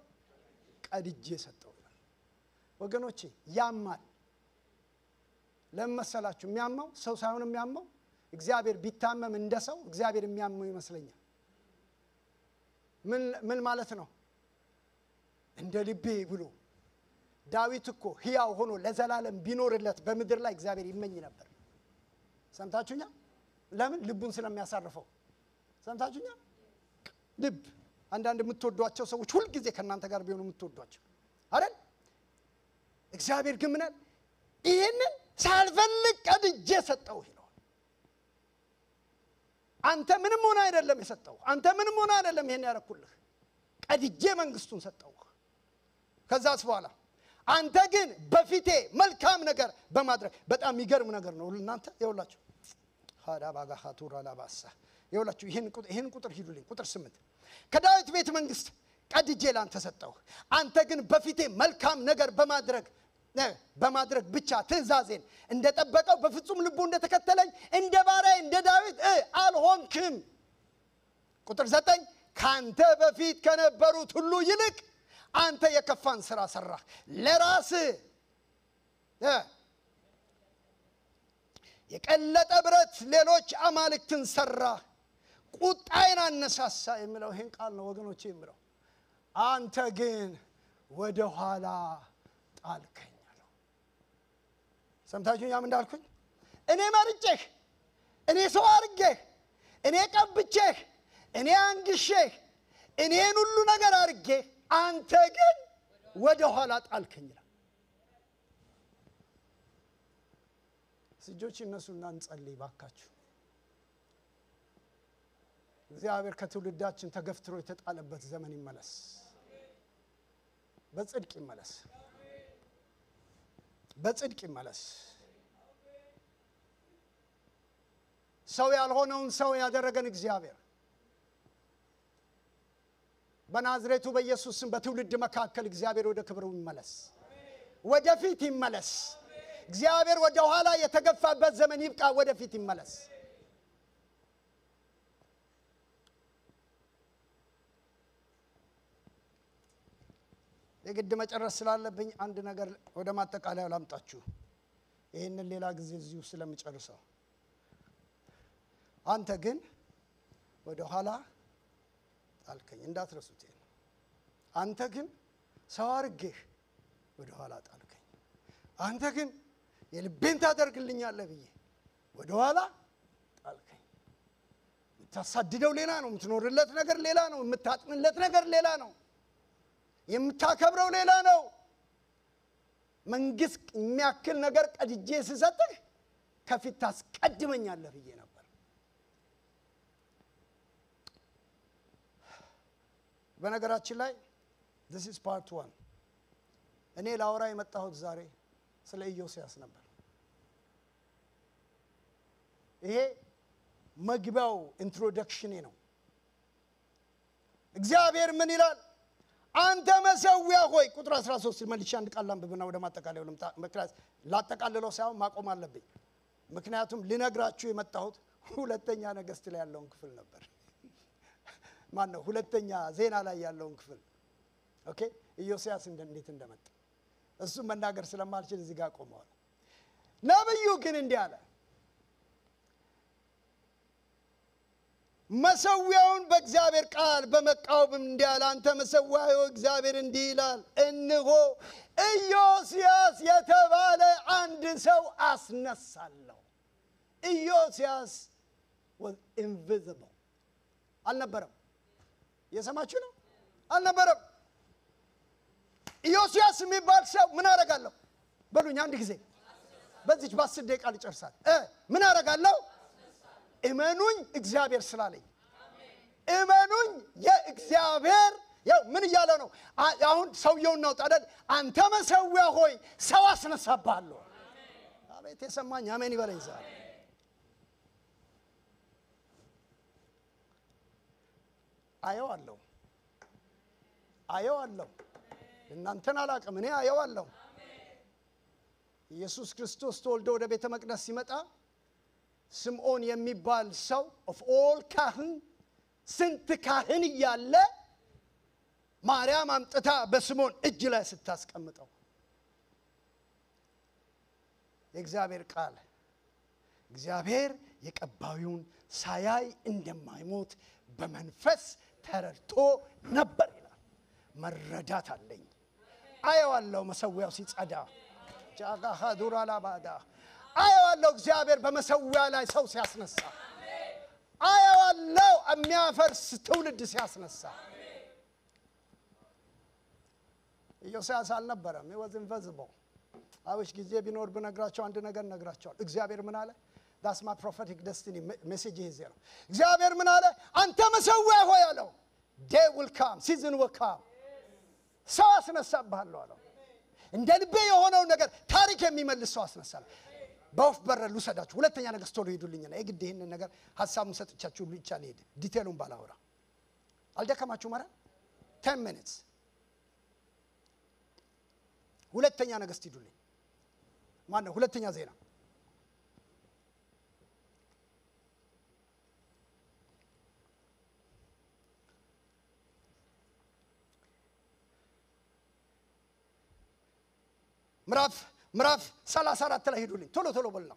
ቀድጄ ሰጠው። ወገኖቼ ያማል። ለመሰላችሁ የሚያመው ሰው ሳይሆን የሚያመው እግዚአብሔር ቢታመም እንደሰው እግዚአብሔር የሚያመው ይመስለኛል። ምን ማለት ነው? እንደ ልቤ ብሎ ዳዊት እኮ ሕያው ሆኖ ለዘላለም ቢኖርለት በምድር ላይ እግዚአብሔር ይመኝ ነበር። ሰምታችሁኛ? ለምን? ልቡን ስለሚያሳርፈው። ሰምታችሁኛ? ልብ አንዳንድ የምትወዷቸው ሰዎች ሁሉ ጊዜ ከናንተ ጋር ቢሆኑ የምትወዷቸው አይደል? እግዚአብሔር ግን ምን አለ? ይሄንን ሳልፈልግ ቀድጄ ሰጠው ይላል። አንተ ምንም ሆነ አይደለም የሰጠው። አንተ ምንም ሆነ አይደለም ይሄን ያረኩልህ። ቀድጄ መንግስቱን ሰጠው። ከዛስ በኋላ አንተ ግን በፊቴ መልካም ነገር በማድረግ በጣም የሚገርም ነገር ነው እናንተ ይኸውላችሁ። ሃዳባጋ ሃቱራ ላባሳ ይኸውላችሁ ይሄን ቁጥር ሂዱልኝ። ቁጥር 8 ከዳዊት ቤት መንግስት ቀድጄ ላንተ ሰጠው። አንተ ግን በፊቴ መልካም ነገር በማድረግ በማድረግ ብቻ ትእዛዜን እንደጠበቀው በፍጹም ልቡ እንደተከተለኝ እንደ ባሪያዬ እንደ ዳዊት አልሆንክም። ቁጥር 9 ካንተ በፊት ከነበሩት ሁሉ ይልቅ አንተ የከፋን ሥራ ሰራህ። ለራስህ የቀለጠ ብረት ሌሎች አማልክትን ሰራህ። ቁጣዬን አነሳሳ የሚለው ይሄን ቃል ነው ወገኖቼ የሚለው። አንተ ግን ወደ ኋላ ጣልከኝ አለው። ሰምታችሁኝ ያም እንዳልኩኝ እኔ መርጬህ፣ እኔ ሰው አድርጌህ፣ እኔ ቀብቼህ፣ እኔ አንግሼህ፣ እኔን ሁሉ ነገር አድርጌህ አንተ ግን ወደ ኋላ ጣልከኝ ይላል። እጆች እነሱና እንጸልይ ባካችሁ። እግዚአብሔር ከትውልዳችን ተገፍትሮ የተጣለበት ዘመን ይመለስ፣ በጽድቅ ይመለስ፣ በጽድቅ ይመለስ። ሰው ያልሆነውን ሰው ያደረገን እግዚአብሔር በናዝሬቱ በኢየሱስ ስም በትውልድ መካከል እግዚአብሔር ወደ ክብሩ ይመለስ፣ ወደፊት ይመለስ። እግዚአብሔር ወደ ኋላ የተገፋበት ዘመን ይብቃ፣ ወደፊት ይመለስ። የግድ መጨረስ ስላለብኝ አንድ ነገር ወደ ማጠቃለያው ላምጣችሁ። ይሄንን ሌላ ጊዜ እዚሁ ስለምጨርሰው አንተ ግን ወደ ኋላ ጣልከኝ እንዳትረሱት። አንተ ግን ሰው አድርጌህ ወደ ኋላ ጣልከኝ። አንተ ግን የልቤን ታደርግልኛለህ ብዬ ወደ ኋላ ጣልከኝ። የምታሳድደው ሌላ ነው፣ የምትኖርለት ነገር ሌላ ነው፣ የምታጥንለት ነገር ሌላ ነው፣ የምታከብረው ሌላ ነው። መንግስት የሚያክል ነገር ቀድጄ ስሰጥህ ከፊት ታስቀድመኛለህ ብዬ ነበር። በነገራችን ላይ this is part 1 እኔ ላወራ የመጣሁት ዛሬ ስለ ኢዮስያስ ነበር። ይሄ መግቢያው ኢንትሮዳክሽኔ ነው። እግዚአብሔር ምን ይላል? አንተ መሰዊያ ሆይ ቁጥር 13 መልሼ አንድ ቃል አንብብና ወደ ማጠቃለያው ልምጣ። ምክንያቱም ላጠቃልለው ሳይሆን ማቆም አለብኝ። ምክንያቱም ልነግራችሁ የመጣሁት ሁለተኛ ነገሥት ላይ ያለውን ክፍል ነበር። ማን ነው? ሁለተኛ ዜና ላይ ያለውን ክፍል። ኦኬ ኢዮስያስ እንዴት እንደመጣ እሱ መናገር ስለማልችል እዚህ ጋር ቆመዋል። ነብዩ ግን እንዲህ አለ። መሰዊያውን በእግዚአብሔር ቃል በመቃወም እንዲህ አለ። አንተ መሰዊያው እግዚአብሔር እንዲህ ይላል፣ እነሆ ኢዮስያስ የተባለ አንድ ሰው አስነሳለሁ። ኢዮስያስ was invisible አልነበረም። የሰማችሁ ነው? አልነበረም። ኢዮስያስ የሚባል ሰው ምን አደርጋለሁ በሉኝ አንድ ጊዜ። በዚህ በ10 ደቂቃ ልጨርሳል። ምን አደርጋለሁ? እመኑኝ እግዚአብሔር ስላለኝ። እመኑኝ የእግዚአብሔር ያው ምን እያለ ነው? አሁን ሰውየውን ነው ታዲያ አንተ መሰዊያ ሆይ ሰው አስነሳብሃለሁ። አቤት የሰማኝ አሜን ይበለኝ ዛሬ። አየዋለሁ እናንተን አላቅም፣ እኔ አየዋለሁ። ኢየሱስ ክርስቶስ ተወልዶ ወደ ቤተ መቅደስ ሲመጣ ስምዖን የሚባል ሰው of all ካህን ስንት ካህን እያለ ማርያም አምጥታ በስምዖን እጅ ላይ ስታስቀምጠው የእግዚአብሔር ቃል እግዚአብሔር የቀባዩን ሳያይ እንደማይሞት በመንፈስ ተረድቶ ነበር ይላል። መረዳት አለኝ። አየዋለሁ መሰዊያው ሲጸዳ ጃጋሃ ዱራላ ባዳ አየዋለሁ እግዚአብሔር በመሰዊያ ላይ ሰው ሲያስነሳ። አየዋለሁ የሚያፈርስ ትውልድ ሲያስነሳ። ኢዮስያስ አልነበረም። he was invisible። አውሽ ጊዜ ቢኖር ብነግራቸው አንድ ነገር ነግራቸዋል። እግዚአብሔር ምን አለ? that's my prophetic destiny message is here። እግዚአብሔር ምን አለ? አንተ መሰዊያ ሆይ አለው day will come, season will come። ሰው አስነሳብሃለሁ አለው። እንደ ልቤ የሆነው ነገር ታሪክ የሚመልስ ሰው አስነሳለሁ። በወፍ በረር ልውሰዳችሁ። ሁለተኛ ነገሥት ቶሎ ሄዱልኝና የግድ ይሄንን ነገር ሐሳቡን ሰጥቻችሁ ብቻ ልሄድ ዲቴሉን ባላወራ አልደከማችሁ ማለት 10 minutes። ሁለተኛ ነገሥት ሄዱልኝ ማን ነው? ሁለተኛ ዜና ምዕራፍ 34 ላይ ሄዱልኝ ቶሎ በልና።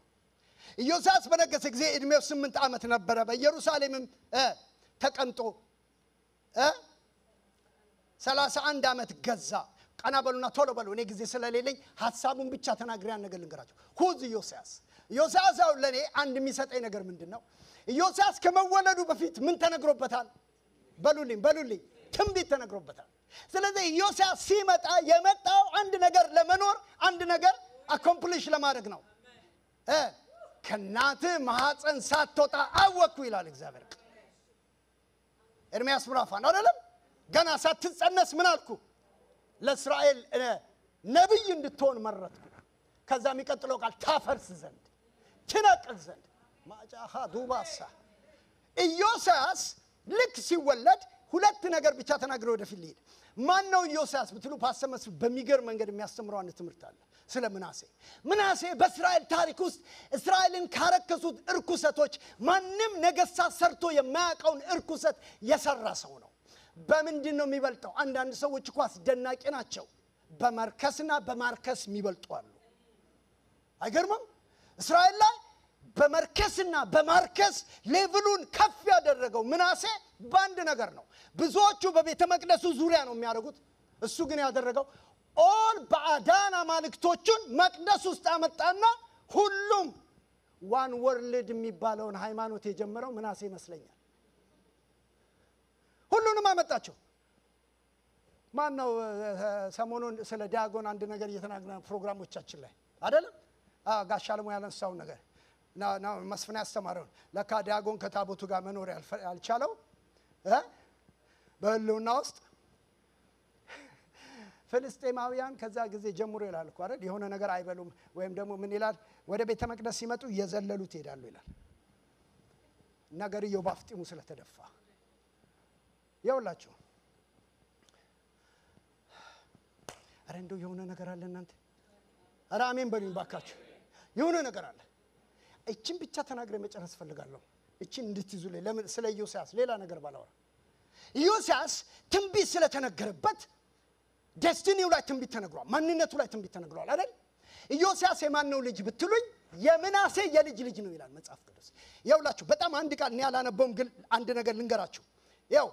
ኢዮስያስ በነገሰ ጊዜ እድሜው 8 ዓመት ነበረ። በኢየሩሳሌምም ተቀምጦ 31 ዓመት ገዛ። ቀና በሉና ቶሎ በሉ፣ እኔ ጊዜ ስለሌለኝ ሐሳቡን ብቻ ተናግሬ ያን ነገር ልንገራችሁ። ሁዝ ኢዮስያስ ያው ለኔ አንድ የሚሰጠኝ ነገር ምንድነው? ኢዮስያስ ከመወለዱ በፊት ምን ተነግሮበታል? በሉልኝ ትንቢት ተነግሮበታል። ስለዚህ ኢዮስያስ ሲመጣ የመጣው አንድ ነገር ለመኖር አንድ ነገር አኮምፕሊሽ ለማድረግ ነው። ከናት ማህፀን ሳትወጣ አወቅኩ ይላል እግዚአብሔር። ኤርምያስ ምዕራፍ 1 አይደለም? ገና ሳትጸነስ ምን አልኩ? ለእስራኤል ነብይ እንድትሆን መረጥኩ። ከዛ የሚቀጥለው ቃል ታፈርስ ዘንድ ትነቅል ዘንድ ማጃሃ ዱባሳ። ኢዮስያስ ልክ ሲወለድ ሁለት ነገር ብቻ ተናግሮ ወደፊት ሊሄድ። ማን ነው ኢዮስያስ ብትሉ ፓስተር መስፍን በሚገርም መንገድ የሚያስተምረው አንድ ትምህርት አለ ስለ ምናሴ በእስራኤል ታሪክ ውስጥ እስራኤልን ካረከሱት እርኩሰቶች ማንም ነገሥታት ሰርቶ የማያውቀውን እርኩሰት የሰራ ሰው ነው። በምንድን ነው የሚበልጠው? አንዳንድ ሰዎች እኮ አስደናቂ ናቸው። በመርከስና በማርከስ የሚበልጡ አሉ። አይገርምም? እስራኤል ላይ በመርከስና በማርከስ ሌቭሉን ከፍ ያደረገው ምናሴ በአንድ ነገር ነው። ብዙዎቹ በቤተ መቅደሱ ዙሪያ ነው የሚያደርጉት። እሱ ግን ያደረገው ኦል ባዕዳን አማልክቶቹን መቅደስ ውስጥ አመጣና ሁሉም ዋን ወርልድ የሚባለውን ሃይማኖት የጀመረው ምናሴ ይመስለኛል። ሁሉንም አመጣቸው። ማን ነው ሰሞኑን ስለ ዲያቆን አንድ ነገር እየተናገረ ፕሮግራሞቻችን ላይ አይደለም? ጋሻለሙ ያነሳው ነገር ና መስፍን ያስተማረው ለካ ዲያቆን ከታቦቱ ጋር መኖር ያልቻለው በህልውና ውስጥ ፍልስጤማውያን ከዛ ጊዜ ጀምሮ ይላል እኮ አይደል? የሆነ ነገር አይበሉም ወይም ደግሞ ምን ይላል? ወደ ቤተ መቅደስ ሲመጡ እየዘለሉት ይሄዳሉ ይላል። ነገርየው ባፍጢሙ ስለተደፋ ይውላችሁ። አረ እንደው የሆነ ነገር አለ እናንተ። አረ አሜን በሉኝ ባካችሁ። የሆነ ነገር አለ። እቺን ብቻ ተናግሬ መጨረስ ፈልጋለሁ። እቺን እንድትይዙልኝ። ለምን ስለ ኢዮስያስ ሌላ ነገር ባላወራ። ኢዮስያስ ትንቢት ስለተነገረበት ደስቲኒው ላይ ትንቢት ተነግሯል። ማንነቱ ላይ ትንቢት ተነግሯል አይደል? ኢዮስያስ የማን ነው ልጅ ብትሉኝ የምናሴ የልጅ ልጅ ነው ይላል መጽሐፍ ቅዱስ። ይውላችሁ በጣም አንድ ቃል እኔ አላነበውም፣ ግን አንድ ነገር ልንገራችሁ። ያው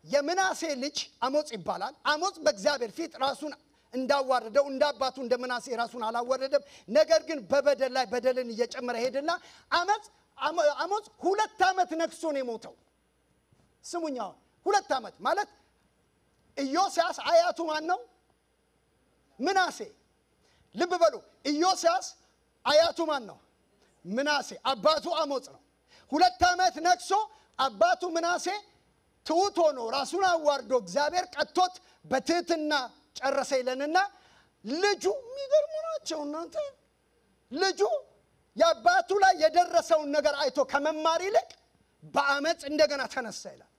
የምናሴ ልጅ አሞጽ ይባላል። አሞጽ በእግዚአብሔር ፊት ራሱን እንዳዋረደው እንዳባቱ እንደምናሴ ራሱን አላወረደም። ነገር ግን በበደል ላይ በደልን እየጨመረ ሄደና አሞጽ 2 ዓመት ነክሶ ነው የሞተው። ስሙኛው 2 ዓመት ማለት ኢዮስያስ አያቱ ማን ነው? ምናሴ። ልብ በሉ፣ ኢዮስያስ አያቱ ማን ነው? ምናሴ። አባቱ አሞጽ ነው። 2 ዓመት ነክሶ አባቱ ምናሴ ትውቶ ነው ራሱን አዋርዶ እግዚአብሔር ቀጥቶት በትህትና ጨረሰ ይለንና ልጁ የሚገርሙ ናቸው እናንተ። ልጁ የአባቱ ላይ የደረሰውን ነገር አይቶ ከመማር ይልቅ በአመጽ እንደገና ተነሳ ይላል።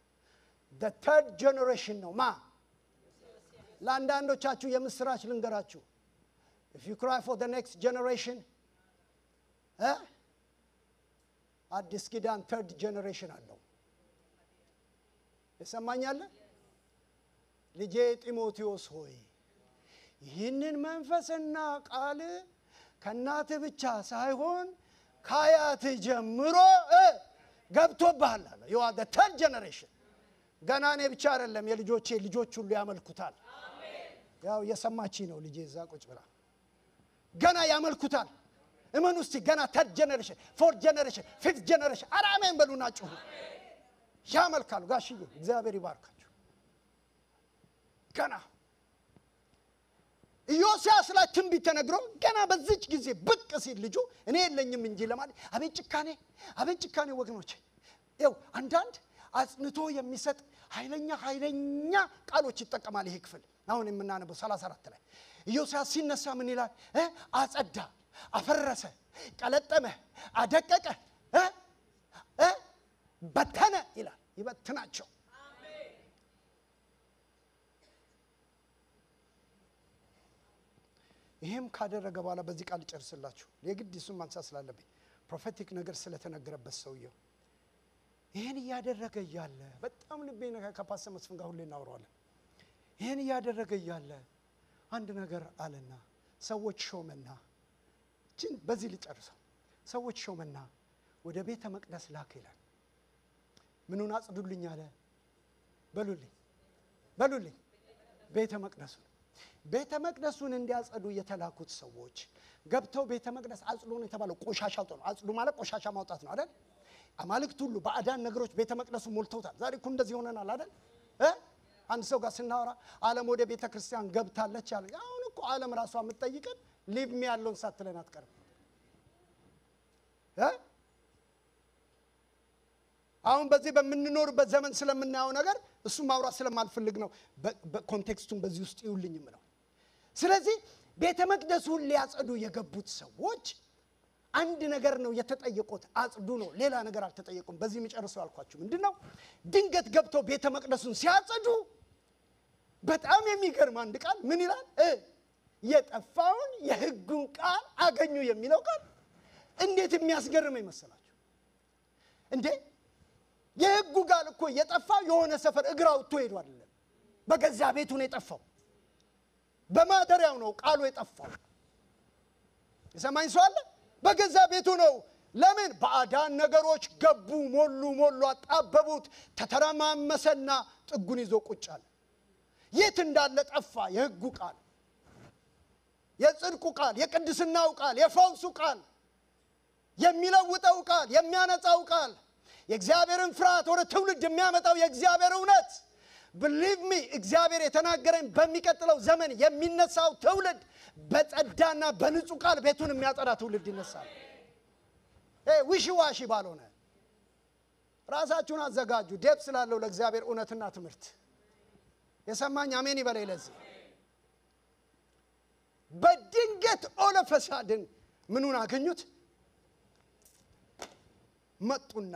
the third generation ነው ማ ለአንዳንዶቻችሁ የምስራች ልንገራችሁ። if you cry for the next generation አዲስ ኪዳን third generation አለው። የሰማኛለ ልጄ ጢሞቴዎስ ሆይ ይህንን መንፈስና ቃል ከናት ብቻ ሳይሆን ካያት ጀምሮ ገብቶብሃል አለ። you are the third generation። ገና እኔ ብቻ አይደለም የልጆቼ ልጆች ሁሉ ያመልኩታል። አሜን። ያው የሰማች ነው ልጄ እዛ ቁጭ ብላ ገና ያመልኩታል። እመኑ እስቲ ገና third generation, fourth generation, fifth generation አራሜን በሉና ጩሁ። ያመልካሉ። ጋሽዬ እግዚአብሔር ይባርካችሁ። ገና ኢዮስያስ ላይ ትንቢት ተነግሮ ገና በዚች ጊዜ ብቅ ሲል ልጁ እኔ የለኝም እንጂ ለማለት አቤት ጭካኔ ወገኖች። ይው አንዳንድ አጽንቶ የሚሰጥ ኃይለኛ ቃሎች ይጠቀማል ይሄ ክፍል። አሁን የምናነበው 34 ላይ ኢዮስያስ ሲነሳ ምን ይላል? አጸዳ፣ አፈረሰ፣ ቀለጠመ፣ አደቀቀ፣ በተነ ይላል። ይበትናቸው። ይሄም ካደረገ በኋላ በዚህ ቃል ጨርስላችሁ የግድ እሱን ማንሳት ስላለብኝ ፕሮፌቲክ ነገር ስለተነገረበት ሰውየው ይሄን ያደረገ ይያለ በጣም ልቤ ነካ ከፓስተር መስፍን ጋር ሁሌ እናወራለን ይሄን ያደረገ ይያለ አንድ ነገር አለና ሰዎች ሾመና በዚህ ልጨርሰው ሰዎች ሾመና ወደ ቤተ መቅደስ ላከ ይላል ምኑን አጽዱልኝ አለ በሉልኝ ቤተ መቅደሱን እንዲያጸዱ የተላኩት ሰዎች ገብተው ቤተ መቅደስ አጽዱ ነው የተባለው ቆሻሻ አውጡ ነው አጽዱ ማለት ቆሻሻ ማውጣት ነው አይደል አማልክት ሁሉ ባዕዳን ነገሮች ቤተ መቅደሱ ሞልተውታል ዛሬ እኮ እንደዚህ ሆነናል አይደል አንድ ሰው ጋር ስናወራ ዓለም ወደ ቤተ ክርስቲያን ገብታለች አለ አሁን እኮ ዓለም ራሷ የምትጠይቀን ሊቭ ሚ ያለውን ሳትለን አትቀርም አሁን በዚህ በመንኖርበት ዘመን ስለምናየው ነገር እሱ ማውራት ስለማልፈልግ ነው በኮንቴክስቱን በዚህ ውስጥ ይውልኝም ነው ስለዚህ ቤተ መቅደሱን ሊያጸዱ የገቡት ሰዎች አንድ ነገር ነው የተጠየቁት አጽዱ ነው ሌላ ነገር አልተጠየቁም በዚህ መጨረሻው አልኳችሁ ምንድነው ድንገት ገብተው ቤተ መቅደሱን ሲያጸዱ በጣም የሚገርም አንድ ቃል ምን ይላል የጠፋውን የሕጉን ቃል አገኙ የሚለው ቃል እንዴት የሚያስገርም ይመስላችሁ እንዴ የሕጉ ቃል እኮ የጠፋው የሆነ ሰፈር እግራው ተወይዶ አይደለም በገዛ ቤቱ ነው የጠፋው በማደሪያው ነው ቃሉ የጠፋው የሰማኝ ሰው አለ በገዛ ቤቱ ነው ለምን ባዕዳን ነገሮች ገቡ ሞሉ አጣበቡት ተተረማመሰና ጥጉን ይዞ ቁጭ አለ የት እንዳለ ጠፋ የሕጉ ቃል የጽድቁ ቃል የቅድስናው ቃል የፈውሱ ቃል የሚለውጠው ቃል የሚያነጻው ቃል የእግዚአብሔርን ፍርሃት ወደ ትውልድ የሚያመጣው የእግዚአብሔር እውነት believe me እግዚአብሔር የተናገረን በሚቀጥለው ዘመን የሚነሳው ትውልድ በጸዳና በንጹህ ቃል ቤቱን የሚያጠራ ትውልድ ይነሳል ዊሽዋሺ ባልሆነ ራሳችሁን አዘጋጁ ደብ ስላለው ለእግዚአብሔር እውነትና ትምህርት የሰማኝ አሜን ይበለይ ለዚህ በድንገት ኦለፈሳድን ምኑን አገኙት መጡና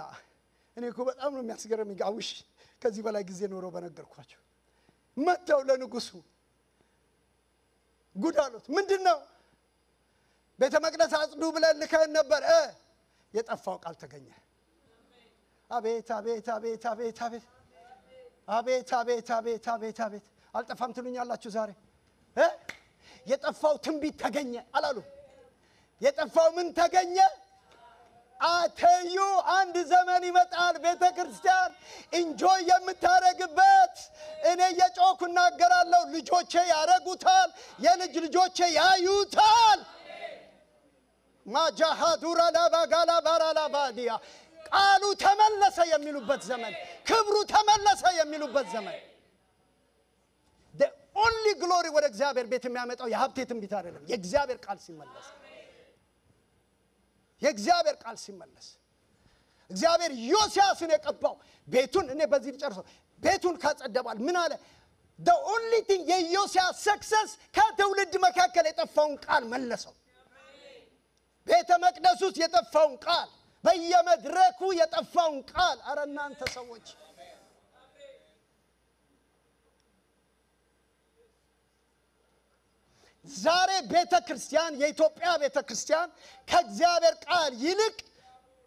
እኔ እኮ በጣም ነው የሚያስገርመኝ ጋውሽ ከዚህ በላይ ጊዜ ኖሮ በነገርኳችሁ መተው ለንጉሱ ጉዳሉት ምንድነው ቤተ መቅደስ አጽዱ ብለን ልከን ነበር የጠፋው ቃል ተገኘ አቤት አልጠፋም ትሉኛላችሁ ዛሬ የጠፋው ትንቢት ተገኘ አላሉ የጠፋው ምን ተገኘ አተዩ አንድ ዘመን ይመጣል ቤተ ክርስቲያን ኢንጆይ የምታረግበት እኔ የጮኩ እናገራለሁ ልጆቼ ያረጉታል የልጅ ልጆቼ ያዩታል ማጃሃዱራ ለባጋላ ባራላ ባዲያ ቃሉ ተመለሰ የሚሉበት ዘመን ክብሩ ተመለሰ የሚሉበት ዘመን the only glory ወደ እግዚአብሔር ቤት የሚያመጣው የሀብቴ ትንቢት አይደለም የእግዚአብሔር ቃል ሲመለስ የእግዚአብሔር ቃል ሲመለስ እግዚአብሔር ዮሴያስን የቀባው ቤቱን እኔ በዚህ ልጨርሰው ቤቱን ካጸደባል ምን አለ the only thing የዮሴያስ success ከትውልድ መካከል የጠፋውን ቃል መለሰው ቤተ መቅደስ ውስጥ የጠፋውን ቃል በየመድረኩ የጠፋውን ቃል አረ እናንተ ሰዎች ዛሬ ቤተ ክርስቲያን የኢትዮጵያ ቤተ ክርስቲያን ከእግዚአብሔር ቃል ይልቅ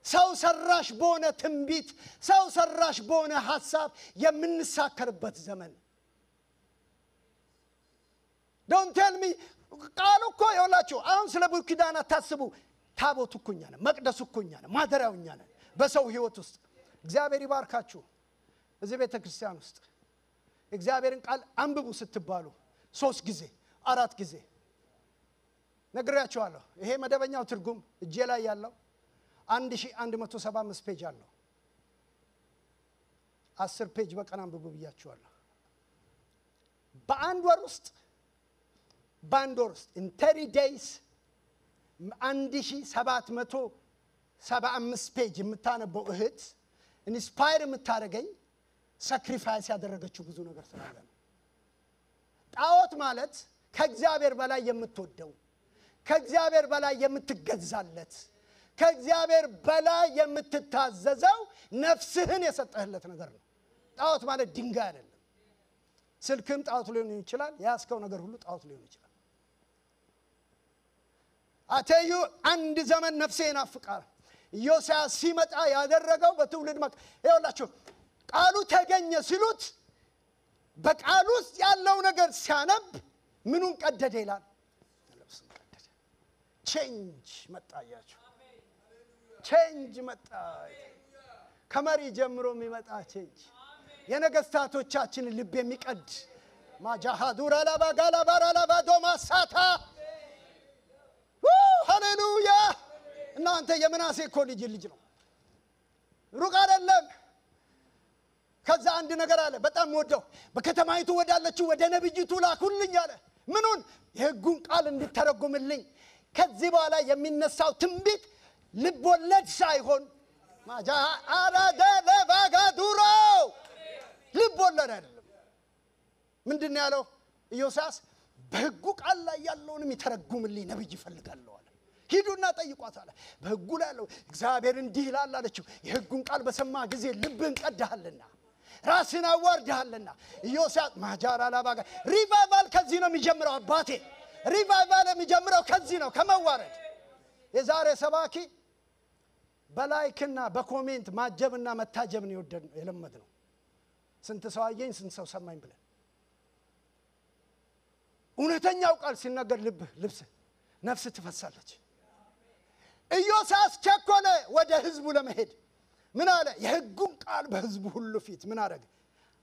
ሰው ሰራሽ በሆነ ትንቢት ሰው ሰራሽ በሆነ ሐሳብ የምንሳከርበት ዘመን don't tell me ቃሉ እኮ ይኸውላችሁ አሁን ስለ ብሉይ ኪዳን አታስቡ ታቦቱ እኮ እኛ ነን መቅደሱ እኮ እኛ ነን ማደሪያው እኛ ነን በሰው ህይወት ውስጥ እግዚአብሔር ይባርካችሁ እዚህ ቤተ ክርስቲያን ውስጥ እግዚአብሔርን ቃል አንብቡ ስትባሉ 3 ጊዜ 4 ጊዜ ነግሬያችኋለሁ ይሄ መደበኛው ትርጉም እጄ ላይ ያለው 1175 ፔጅ አለው 10 ፔጅ በቀን አንብቡ ብያችኋለሁ በአንድ ወር ውስጥ in 30 days 1775 ፔጅ የምታነበው እህት ኢንስፓየር የምታረገኝ ሳክሪፋይስ ያደረገችው ብዙ ነገር ስላለ ነው ጣዖት ማለት ከእግዚአብሔር በላይ የምትወደው ከእግዚአብሔር በላይ የምትገዛለት ከእግዚአብሔር በላይ የምትታዘዘው ነፍስህን የሰጠህለት ነገር ነው ጣዖት ማለት ድንጋይ አይደለም ስልክም ጣዖት ሊሆን ይችላል ያስከው ነገር ሁሉ ጣዖት ሊሆን ይችላል አተዩ አንድ ዘመን ነፍሴ ይናፍቃል። ኢዮስያስ ሲመጣ ያደረገው በትውልድ ይኸውላችሁ ቃሉ ተገኘ ሲሉት በቃሉ ውስጥ ያለው ነገር ሲያነብ ምኑን ቀደደ ይላል? ልብሱን ቀደደ። ቼንጅ መጣያችሁ። ቼንጅ መጣ። ከመሪ ጀምሮ የሚመጣ ቼንጅ የነገስታቶቻችን ልብ የሚቀድ ማጃሃዱራ ለባጋላ ባራላ ባዶማሳታ ሃሌሉያ። እናንተ የምናሴ እኮ ልጅ ነው፣ ሩቅ አይደለም። ከዛ አንድ ነገር አለ በጣም ወደው በከተማይቱ ወዳለችው ወደ ነብይቱ ላኩልኝ አለ። ምኑን? የሕጉን ቃል እንድተረጉምልኝ። ከዚህ በኋላ የሚነሳው ትንቢት ልብ ወለድ ሳይሆን ማጃ አራደ ለባጋዱሮ ልብ ወለድ አይደለም። ምንድን ያለው ኢዮስያስ? በሕጉ ቃል ላይ ያለውን የሚተረጉምልኝ ነብይ ይፈልጋለሁ አለ። ሂዱና ጠይቋት አለ። በሕጉ ላይ ያለው እግዚአብሔር እንዲህ ይላል አለችው። የሕጉን ቃል በሰማ ጊዜ ልብን ቀዳሃልና ራስን አዋርደሃልና። ኢዮስያስ ማጃራ ላባጋ ሪቫይቫል ከዚህ ነው የሚጀምረው። አባቴ ሪቫይቫል የሚጀምረው ከዚህ ነው፣ ከመዋረድ። የዛሬ ሰባኪ በላይክና በኮሜንት ማጀብና መታጀብን የለመድ ነው። ስንት ሰው አየኝ፣ ስንት ሰው ሰማኝ ብለን። እውነተኛው ቃል ሲነገር ልብስ ነፍስ ትፈሳለች። ኢዮስያስ ቸኮለ ወደ ህዝቡ ለመሄድ። ምን አለ? የሕጉን ቃል በህዝቡ ሁሉ ፊት ምን አደረገ?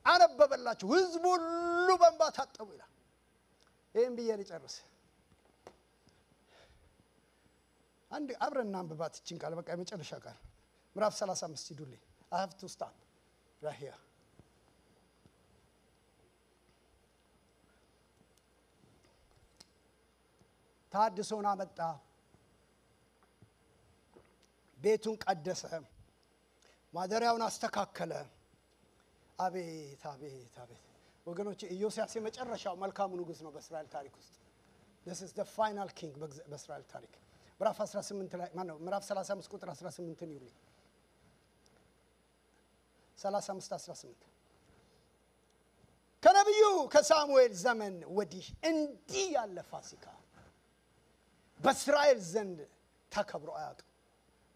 አነበበላችሁ። ህዝቡ ሁሉ በእንባ ታጠቡ ይላል። ይሄን ብዬ ልጨርስ። አንድ አብረን አንብባት እቺን ቃል። በቃ የመጨረሻ ቃል ምዕራፍ 35 ሂዱልኝ። I have to stop right here. ታድሶን አመጣ፣ ቤቱን ቀደሰ፣ ማደሪያውን አስተካከለ። አቤት አቤት አቤት ወገኖች፣ ኢዮስያስ የመጨረሻው መልካሙ ንጉስ ነው በእስራኤል ታሪክ ውስጥ። this is the final king በእስራኤል ታሪክ። ምዕራፍ 18 ላይ ማነው? ምዕራፍ 35 ቁጥር 18ን ይውልኝ። 35 18 ከነቢዩ ከሳሙኤል ዘመን ወዲህ እንዲህ ያለ ፋሲካ በእስራኤል ዘንድ ተከብሮ አያውቅም።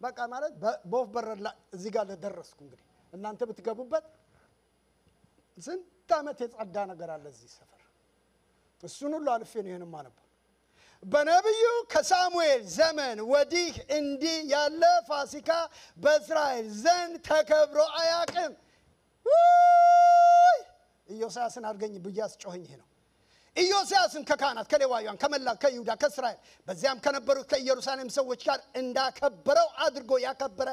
በቃ ማለት በወፍ በረር ላይ እዚህ ጋር ለደረስኩ። እንግዲህ እናንተ ብትገቡበት ስንት ዓመት የጸዳ ነገር አለ እዚህ ሰፈር። እሱን ሁሉ አልፌ ነው ይሄን ማነው። በነቢዩ ከሳሙኤል ዘመን ወዲህ እንዲህ ያለ ፋሲካ በእስራኤል ዘንድ ተከብሮ አያውቅም። ኢዮስያስን አድርገኝ ብያስ ጮኸኝ። ይሄ ነው ኢዮስያስን ከካህናት ከሌዋውያን ከመላ ከይሁዳ ከእስራኤል በዚያም ከነበሩት ከኢየሩሳሌም ሰዎች ጋር እንዳከበረው አድርጎ ያከበረ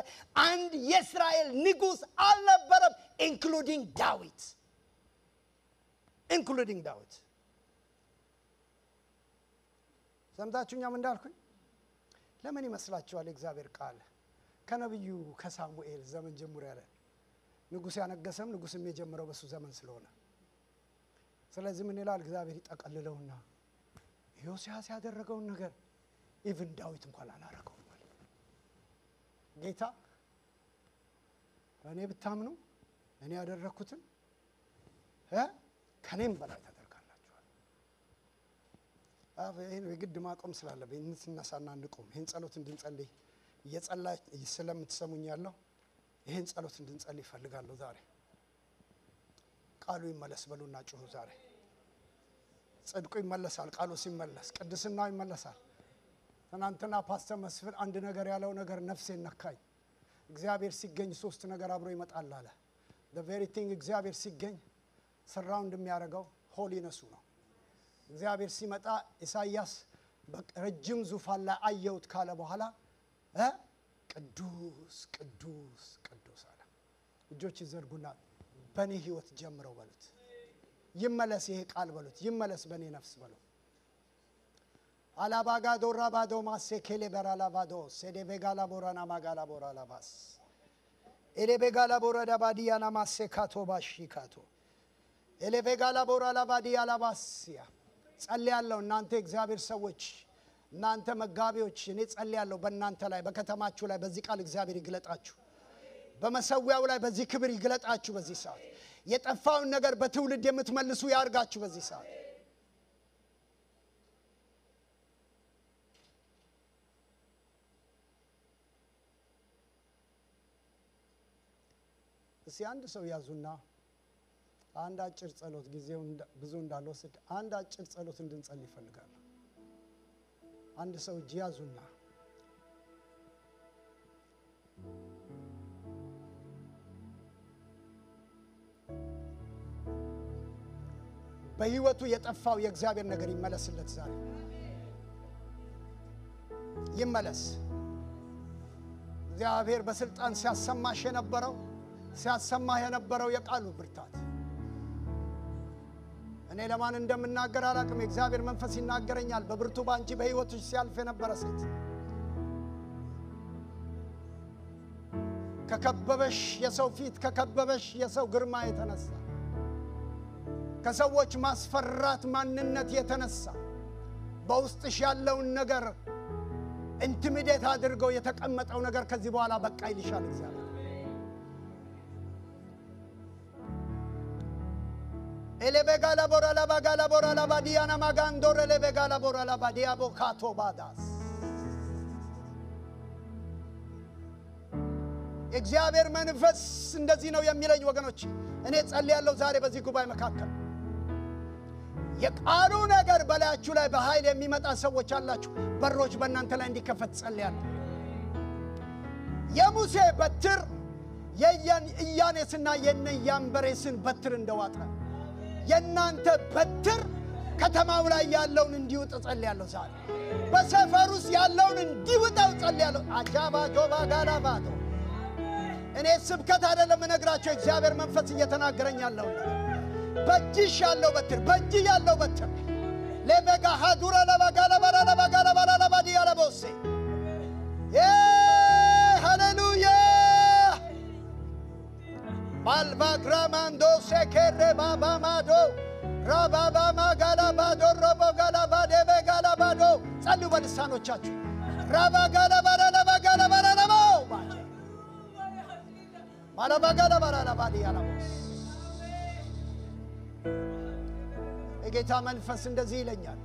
አንድ የእስራኤል ንጉስ አልነበረም፣ ኢንክሉዲንግ ዳዊት። ሰምታችሁኛም እንዳልኩኝ ለምን ይመስላችኋል? እግዚአብሔር ቃል ከነቢዩ ከሳሙኤል ዘመን ጀምሮ ያለ ንጉስ ያነገሰም ንጉስም የጀመረው በሱ ዘመን ስለሆነ። ስለዚህ ምን ይላል እግዚአብሔር? ይጠቀልለውና ኢዮስያስ ያደረገውን ነገር ኢቭን ዳዊት እንኳን አላረገውም ማለት ጌታ እኔ ብታምኑ እኔ ያደረኩትን ከኔም በላይ ታደርጋላችሁ። ይሄን የግድ ማቆም ስላለብኝ እንስናሳና እንቆም። ይሄን ጸሎት እንድንጸልይ እየጸለይ ስለምትሰሙኝ ያለው ይሄን ጸሎት እንድንጸልይ ፈልጋለሁ ዛሬ። ቃሉ ይመለስ በሉና ጩሁ። ዛሬ ጽድቁ ይመለሳል። ቃሉ ሲመለስ ቅድስናው ይመለሳል። ትናንትና ፓስተር መስፍን አንድ ነገር ያለው ነገር ነፍሴን ነካኝ። እግዚአብሔር ሲገኝ ሶስት ነገር አብሮ ይመጣል አለ። the very thing እግዚአብሔር ሲገኝ ሰራውንድ የሚያደርገው ሆሊነሱ ነው። እግዚአብሔር ሲመጣ ኢሳይያስ በረጅም ዙፋን ላይ አየሁት ካለ በኋላ ቅዱስ ቅዱስ ቅዱስ አለ። እጆች ይዘርጉና በኔ ህይወት ጀምረው በሉት። ይመለስ ይሄ ቃል በሉት። ይመለስ በኔ ነፍስ በሉ። አላባጋዶ ራባዶ ማሴኬሌ በራላባዶ ሴዴቬጋላ ቦራና ማጋላ ቦራላባስ ኤሌቬጋላ ቦራዳ ባዲያና ማሴካቶ ባሺካቶ ኤሌቬጋላ ቦራላባዲያ ላባስያ ጸልያለሁ። እናንተ እግዚአብሔር ሰዎች፣ እናንተ መጋቢዎች፣ እኔ ጸልያለሁ በእናንተ ላይ በከተማችሁ ላይ በዚህ ቃል እግዚአብሔር ይግለጣችሁ። በመሰዊያው ላይ በዚህ ክብር ይግለጣችሁ። በዚህ ሰዓት የጠፋውን ነገር በትውልድ የምትመልሱ ያርጋችሁ። በዚህ ሰዓት እስቲ አንድ ሰው ያዙና አንድ አጭር ጸሎት ጊዜው ብዙ እንዳልወስድ አንድ አጭር ጸሎት እንድንጸልይ ይፈልጋል። አንድ ሰው እጅ ያዙና በህይወቱ የጠፋው የእግዚአብሔር ነገር ይመለስለት ዛሬ ይመለስ። እግዚአብሔር በስልጣን ሲያሰማሽ የነበረው የቃሉ ብርታት እኔ ለማን እንደምናገር አላቅም። የእግዚአብሔር መንፈስ ይናገረኛል። በብርቱ ባንቺ በህይወትሽ ሲያልፍ የነበረ ሴት ከከበበሽ የሰው ፊት ከከበበሽ የሰው ግርማ የተነሳ ከሰዎች ማስፈራት ማንነት የተነሳ በውስጥሽ ያለውን ነገር ኢንቲሚዴት አድርገው የተቀመጠው ነገር ከዚህ በኋላ በቃ ይልሻል እግዚአብሔር። ኤሌቤጋላ ቦራ ላባዲያና ማጋንዶር ኤሌቤጋላ ቦራ ላባዲያ ቦካቶ ባዳስ እግዚአብሔር መንፈስ እንደዚህ ነው የሚለኝ ወገኖች። እኔ ጸልያለሁ ዛሬ በዚህ ጉባኤ መካከል የቃሉ ነገር በላያችሁ ላይ በኃይል የሚመጣ ሰዎች አላችሁ። በሮች በእናንተ ላይ እንዲከፈት ጸልያለሁ። የሙሴ በትር የኢያኔስና የነያንበሬስን በትር እንደዋጠ የናንተ በትር ከተማው ላይ ያለውን እንዲውጥ ጸልያለሁ ዛሬ። በሰፈር ውስጥ ያለውን እንዲውጣው ጸልያለሁ። አጃባ ጆባ ጋላባቶ እኔ ስብከት አይደለም እነግራችሁ እግዚአብሔር መንፈስ እየተናገረኝ ያለው በእጅሽ ያለው በትር በእጅ ያለው በትር ለበጋ ሀዱራ ለበጋላ ባላ ለባዲያ ለቦሴ ሃሌሉያ ባልባግራማንዶ ሰከረ ባባማዶ ራባባማ ጋላባዶ ሮቦጋላባዴ በጋላባዶ ጸልዩ በልሳኖቻችሁ ራባጋላባራ ለባጋላባራ ለባው ባጄ ባላባጋላባራ ለባዲያ ለቦስ የጌታ መንፈስ እንደዚህ ይለኛል።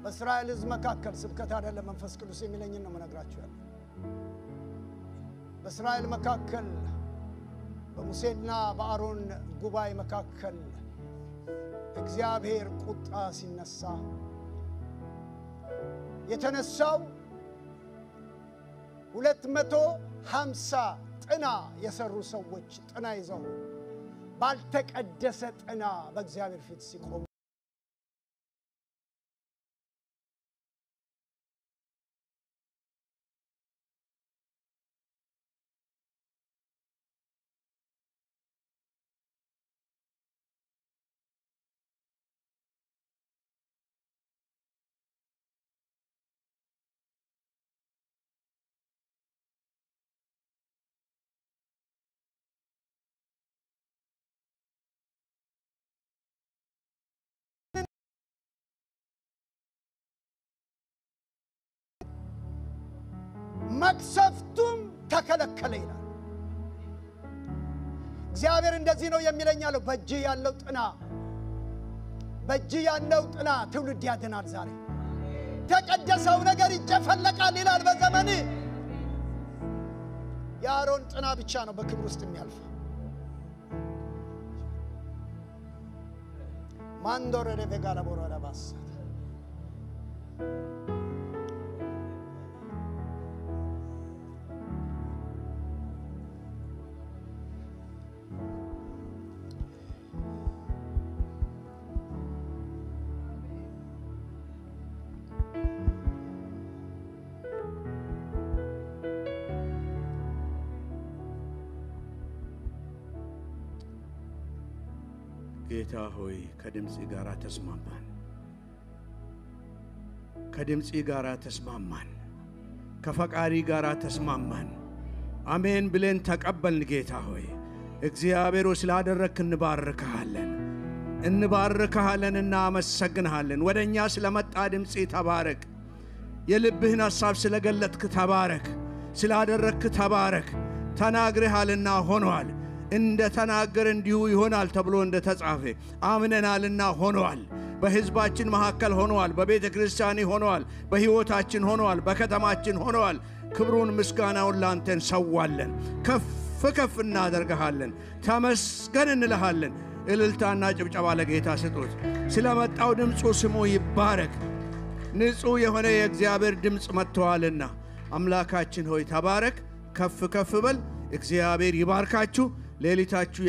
በእስራኤል ሕዝብ መካከል ስብከት አይደለም መንፈስ ቅዱስ የሚለኝን ነው መነግራችሁ ያለው። በእስራኤል መካከል በሙሴና በአሮን ጉባኤ መካከል እግዚአብሔር ቁጣ ሲነሳ የተነሳው 250 ጥና የሰሩ ሰዎች ጥና ይዘው ባልተቀደሰ ጥና በእግዚአብሔር ፊት ሲቆሙ መቅሰፍቱም ተከለከለ ይላል እግዚአብሔር። እንደዚህ ነው የሚለኛለው። በእጅ ያለው ጥና ትውልድ ያድናል ዛሬ። ተቀደሰው ነገር ይጨፈለቃል ይላል በዘመን። የአሮን ጥና ብቻ ነው በክብር ውስጥ የሚያልፈው። ማንዶረ ለበጋላ ቦራላ ባሳ ጌታ ሆይ ከድምጽ ጋር ተስማማን፣ ከድምጽ ጋር ተስማማን፣ ከፈቃሪ ጋር ተስማማን። አሜን ብለን ተቀበልን። ጌታ ሆይ እግዚአብሔር ስላደረክ እንባርከሃለን እናመሰግንሃለን። ወደኛ ስለመጣ ድምጽ ተባረክ። የልብህን ሐሳብ ስለገለጥክ ተባረክ። ስላደረክ ተባረክ። ተናግረሃልና ሆኗል። እንደ ተናገረ እንዲሁ ይሆናል ተብሎ እንደ ተጻፈ አምነናልና ሆኗል። በሕዝባችን መካከል ሆኗል። በቤተ ክርስቲያን ሆኗል። በሕይወታችን ሆኗል። በከተማችን ሆኗል። ክብሩን ምስጋናውን ላንተ እንሰዋለን። ከፍ ከፍ እናደርግሃለን። ተመስገን እንልሃለን። እልልታና ጭብጨባ ለጌታ ስጡት። ስለመጣው ድምፁ ስሙ ይባረክ። ንጹሕ የሆነ የእግዚአብሔር ድምፅ መጥተዋልና አምላካችን ሆይ ተባረክ። ከፍ ከፍ በል። እግዚአብሔር ይባርካችሁ። ሌሊታችሁ